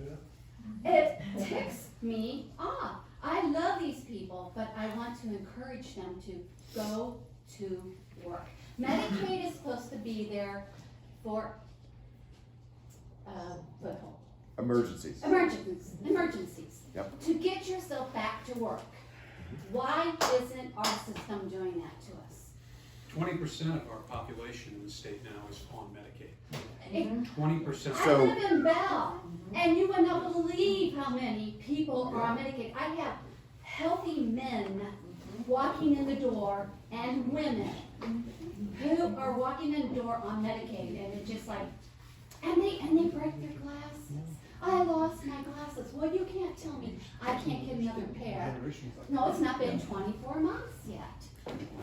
It ticks me off. I love these people, but I want to encourage them to go to work. Medicaid is supposed to be there for foothold. Emergencies. Emergencies. Yep. To get yourself back to work. Why isn't our system doing that to us? 20% of our population in the state now is on Medicaid. 20%. I live in Bell, and you would not believe how many people are on Medicaid. I have healthy men walking in the door and women who are walking in the door on Medicaid, and it's just like, and they break their glasses. I lost my glasses. Well, you can't tell me I can't get another pair. No, it's not been 24 months yet.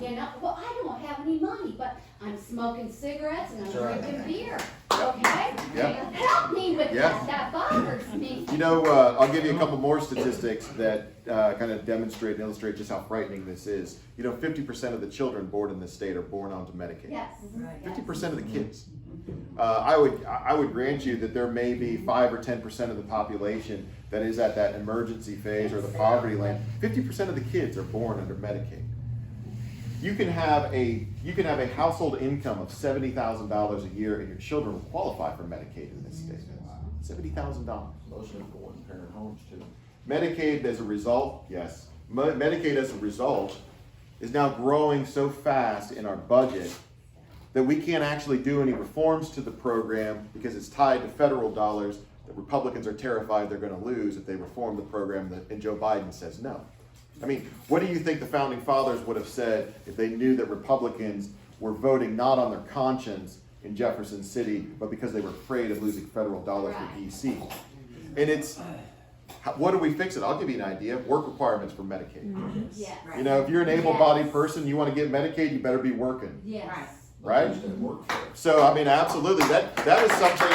You know, well, I don't have any money, but I'm smoking cigarettes and I'm drinking beer. Okay? Yep. Help me with Yes. that. That bothers me. You know, I'll give you a couple more statistics that kind of demonstrate and illustrate just how frightening this is. You know, 50% of the children born in this state are born onto Medicaid. Yes. 50% of the kids. I would grant you that there may be 5 or 10% of the population that is at that emergency phase or the poverty line. 50% of the kids are born under Medicaid. You can have a household income of $70,000 a year, and your children will qualify for Medicaid in this state. $70,000. Most of them go in parent homes too. Medicaid as a result, yes. Medicaid as a result is now growing so fast in our budget that we can't actually do any reforms to the program because it's tied to federal dollars that Republicans are terrified they're going to lose if they reform the program, and Joe Biden says no. I mean, what do you think the Founding Fathers would have said if they knew that Republicans were voting not on their conscience in Jefferson City, but because they were afraid of losing federal dollars for DC? And it's, what do we fix it? I'll give you an idea. Work requirements for Medicaid. Yes. You know, if you're an able-bodied person, you want to get Medicaid, you better be working. Yes. Right? So, I mean, absolutely. That is something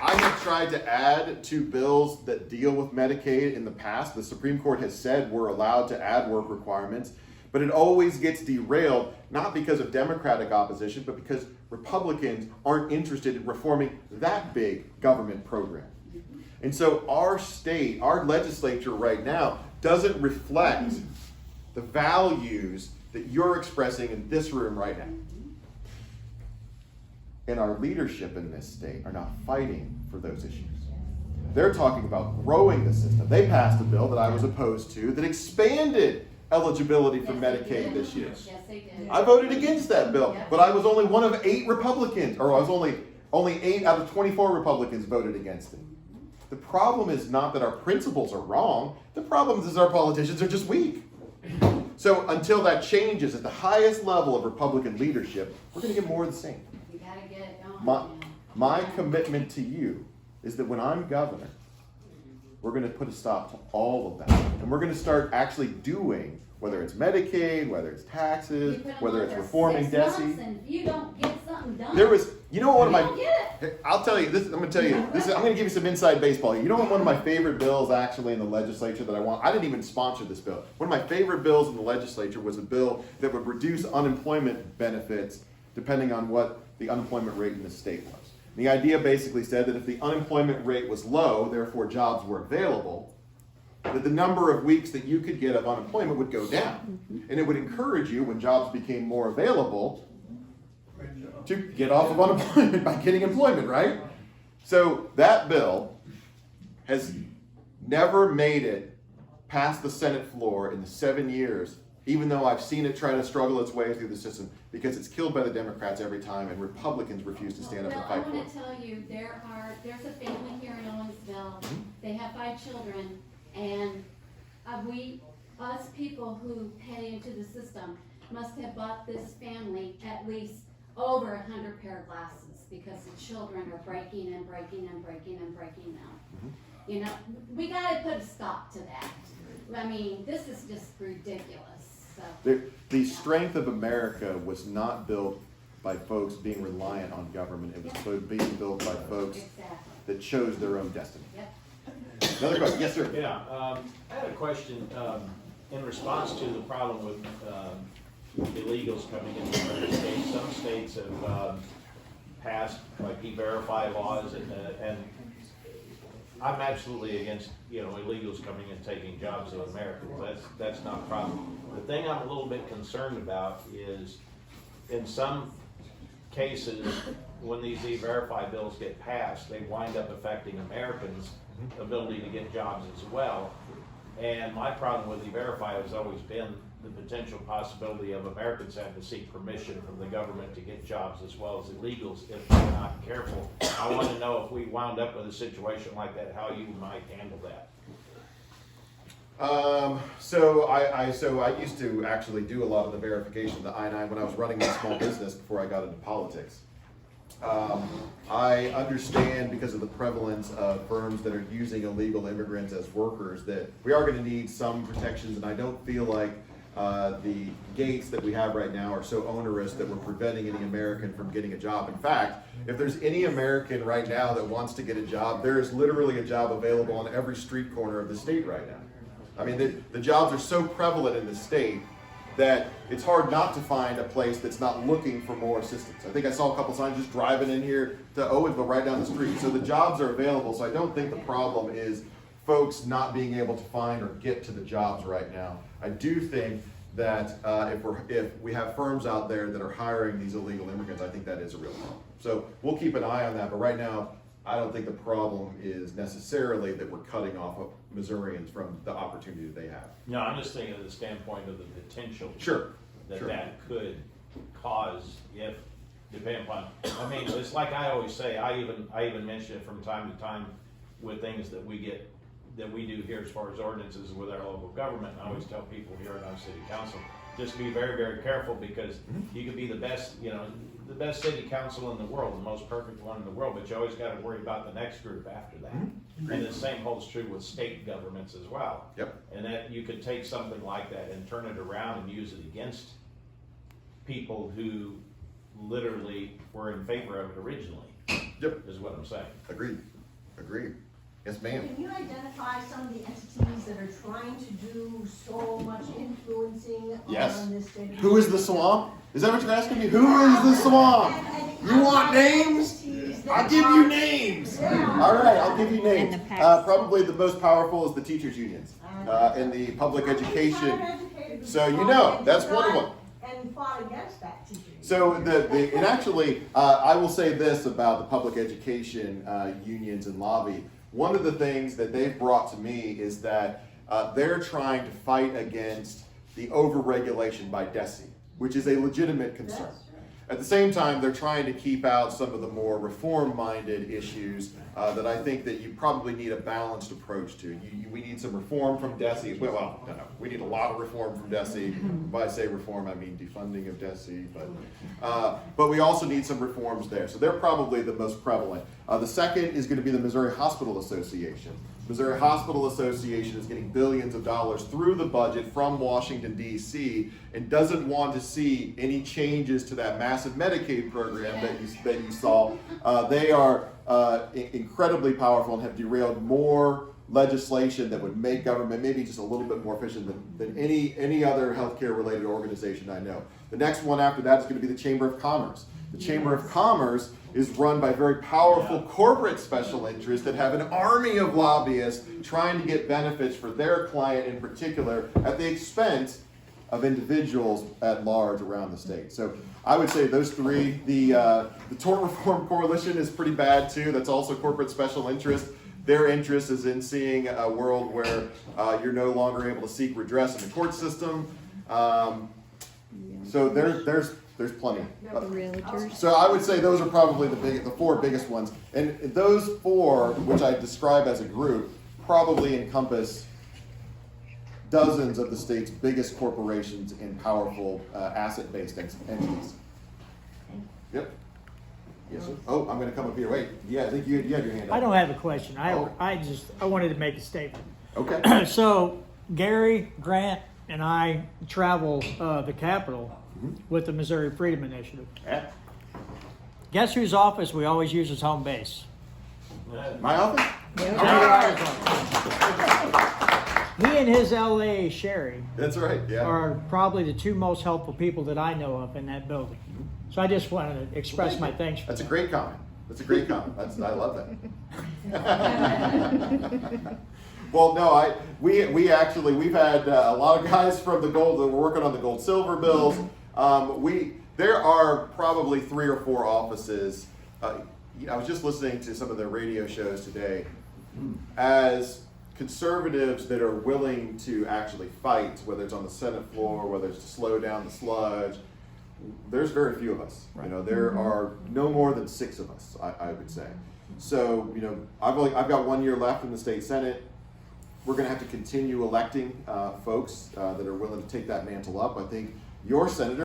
I have tried to add to bills that deal with Medicaid in the past. The Supreme Court has said we're allowed to add work requirements, but it always gets derailed, not because of Democratic opposition, but because Republicans aren't interested in reforming that big government program. And so our state, our legislature right now, doesn't reflect the values that you're expressing in this room right now. And our leadership in this state are now fighting for those issues. They're talking about growing the system. They passed a bill that I was opposed to that expanded eligibility for Medicaid this year. Yes, they did. I voted against that bill, but I was only one of 8 Republicans, or I was only 8 out of 24 Republicans voted against it. The problem is not that our principles are wrong. The problem is our politicians are just weak. So until that changes at the highest level of Republican leadership, we're going to get more of the same. You gotta get it going. My commitment to you is that when I'm governor, we're going to put a stop to all of that. And we're going to start actually doing, whether it's Medicaid, whether it's taxes, whether it's reforming DESE. And if you don't get something done, There was, you know what, one of you don't get it. I'll tell you this. I'm going to tell you this. I'm going to give you some inside baseball here. You know what? One of my favorite bills actually in the legislature that I didn't even sponsor this bill. One of my favorite bills in the legislature was a bill that would reduce unemployment benefits depending on what the unemployment rate in the state was. The idea basically said that if the unemployment rate was low, therefore jobs were available, that the number of weeks that you could get of unemployment would go down. And it would encourage you, when jobs became more available, to get off of unemployment by getting employment, right? So that bill has never made it past the Senate floor in the 7 years, even though I've seen it try to struggle its way through the system, because it's killed by the Democrats every time, and Republicans refuse to stand up and Well, fight I for want it. to tell you, there's a family here in Owensville. They have 5 children, and us people who pay into the system must have bought this family at least over 100 pair of glasses, because the children are breaking and breaking and breaking and breaking them. You know, we got to put a stop to that. I mean, this is just ridiculous. So, The strength of America was not built by folks being reliant on government. It was being built by folks that chose their own destiny. Yep. Another question? Yes, sir. Yeah, I had a question in response to the problem with illegals coming into other states. Some states have passed like E-Verify laws, and I'm absolutely against illegals coming and taking jobs of Americans. That's not a problem. The thing I'm a little bit concerned about is in some cases when these E-Verify bills get passed, they wind up affecting Americans' ability to get jobs as well. And my problem with E-Verify has always been the potential possibility of Americans having to seek permission from the government to get jobs as well as illegals if they're not careful. I want to know if we wound up with a situation like that, how you might handle that. So I used to actually do a lot of the verification of the I-9 when I was running my small business before I got into politics. I understand because of the prevalence of firms that are using illegal immigrants as workers that we are going to need some protections, and I don't feel like the gates that we have right now are so onerous that we're preventing any American from getting a job. In fact, if there's any American right now that wants to get a job, there is literally a job available on every street corner of the state right now. I mean, the jobs are so prevalent in the state that it's hard not to find a place that's not looking for more assistance. I think I saw a couple signs just driving in here to Owensville right down the street. So the jobs are available, so I don't think the problem is folks not being able to find or get to the jobs right now. I do think that if we have firms out there that are hiring these illegal immigrants, I think that is a real problem. So we'll keep an eye on that, but right now, I don't think the problem is necessarily that we're cutting off Missourians from the opportunity that they have. No, I'm just thinking of the standpoint of the potential that that could cause if, depending upon, I mean, it's like I always say, I even mention it from time to time with things that we do here as far as ordinances with our local government. I always tell people here in our city council, just be very, very careful because you could be the best, the best city council in the world, the most perfect one in the world, but you always got to worry about the next group after that. And the same holds true with state governments as well. Yep. And that you could take something like that and turn it around and use it against people who literally were in favor of it originally. Yep. Is what I'm saying. Agreed. Yes, ma'am. Can you identify some of the entities that are trying to do so much influencing on this state? Who is the swamp? Is that what you're asking me? Who is the swamp? You want names? I'll give you names. All right, I'll give you names. Probably the most powerful is the teachers' unions in the public education. So that's one of them. And fought against that teaching. So and actually, I will say this about the public education unions and lobby. One of the things that they've brought to me is that they're trying to fight against the overregulation by DESE, which is a legitimate concern. At the same time, they're trying to keep out some of the more reform-minded issues that I think that you probably need a balanced approach to. We need some reform from DESE. Well, no, we need a lot of reform from DESE. By say reform, I mean defunding of DESE. But we also need some reforms there. So they're probably the most prevalent. The second is going to be the Missouri Hospital Association. Missouri Hospital Association is getting billions of dollars through the budget from Washington, D.C. and doesn't want to see any changes to that massive Medicaid program that you saw. They are incredibly powerful and have derailed more legislation that would make government maybe just a little bit more efficient than any other healthcare related organization I know. The next one after that is going to be the Chamber of Commerce. The Chamber of Commerce is run by very powerful corporate special interests that have an army of lobbyists trying to get benefits for their client in particular at the expense of individuals at large around the state. So I would say those three. The Tort Reform Coalition is pretty bad too. That's also corporate special interest. Their interest is in seeing a world where you're no longer able to seek redress in the court system. So there's plenty. So I would say those are probably the four biggest ones. And those four, which I describe as a group, probably encompass dozens of the state's biggest corporations and powerful asset-based entities. Yep. Yes, sir. Oh, I'm going to come up here. Wait. Yeah, I think you had your hand up. I don't have a question. I wanted to make a statement. Okay. So Gary, Grant, and I travel the Capitol with the Missouri Freedom Initiative. Yeah. Guess whose office we always use as home base? My office? He and his LA Sherry That's right, yeah. are probably the two most helpful people that I know of in that building. So I just wanted to express my thanks for That's a that. great comment. That's a great comment. I love that. Well, no, we've had a lot of guys from the gold that were working on the gold silver bills. There are probably 3 or 4 offices. I was just listening to some of the radio shows today. As conservatives that are willing to actually fight, whether it's on the Senate floor, whether it's to slow down the sludge, there's very few of us. Right. There are no more than 6 of us, I would say. So, I've got 1 year left in the state Senate. We're going to have to continue electing folks that are willing to take that mantle up. I think your senator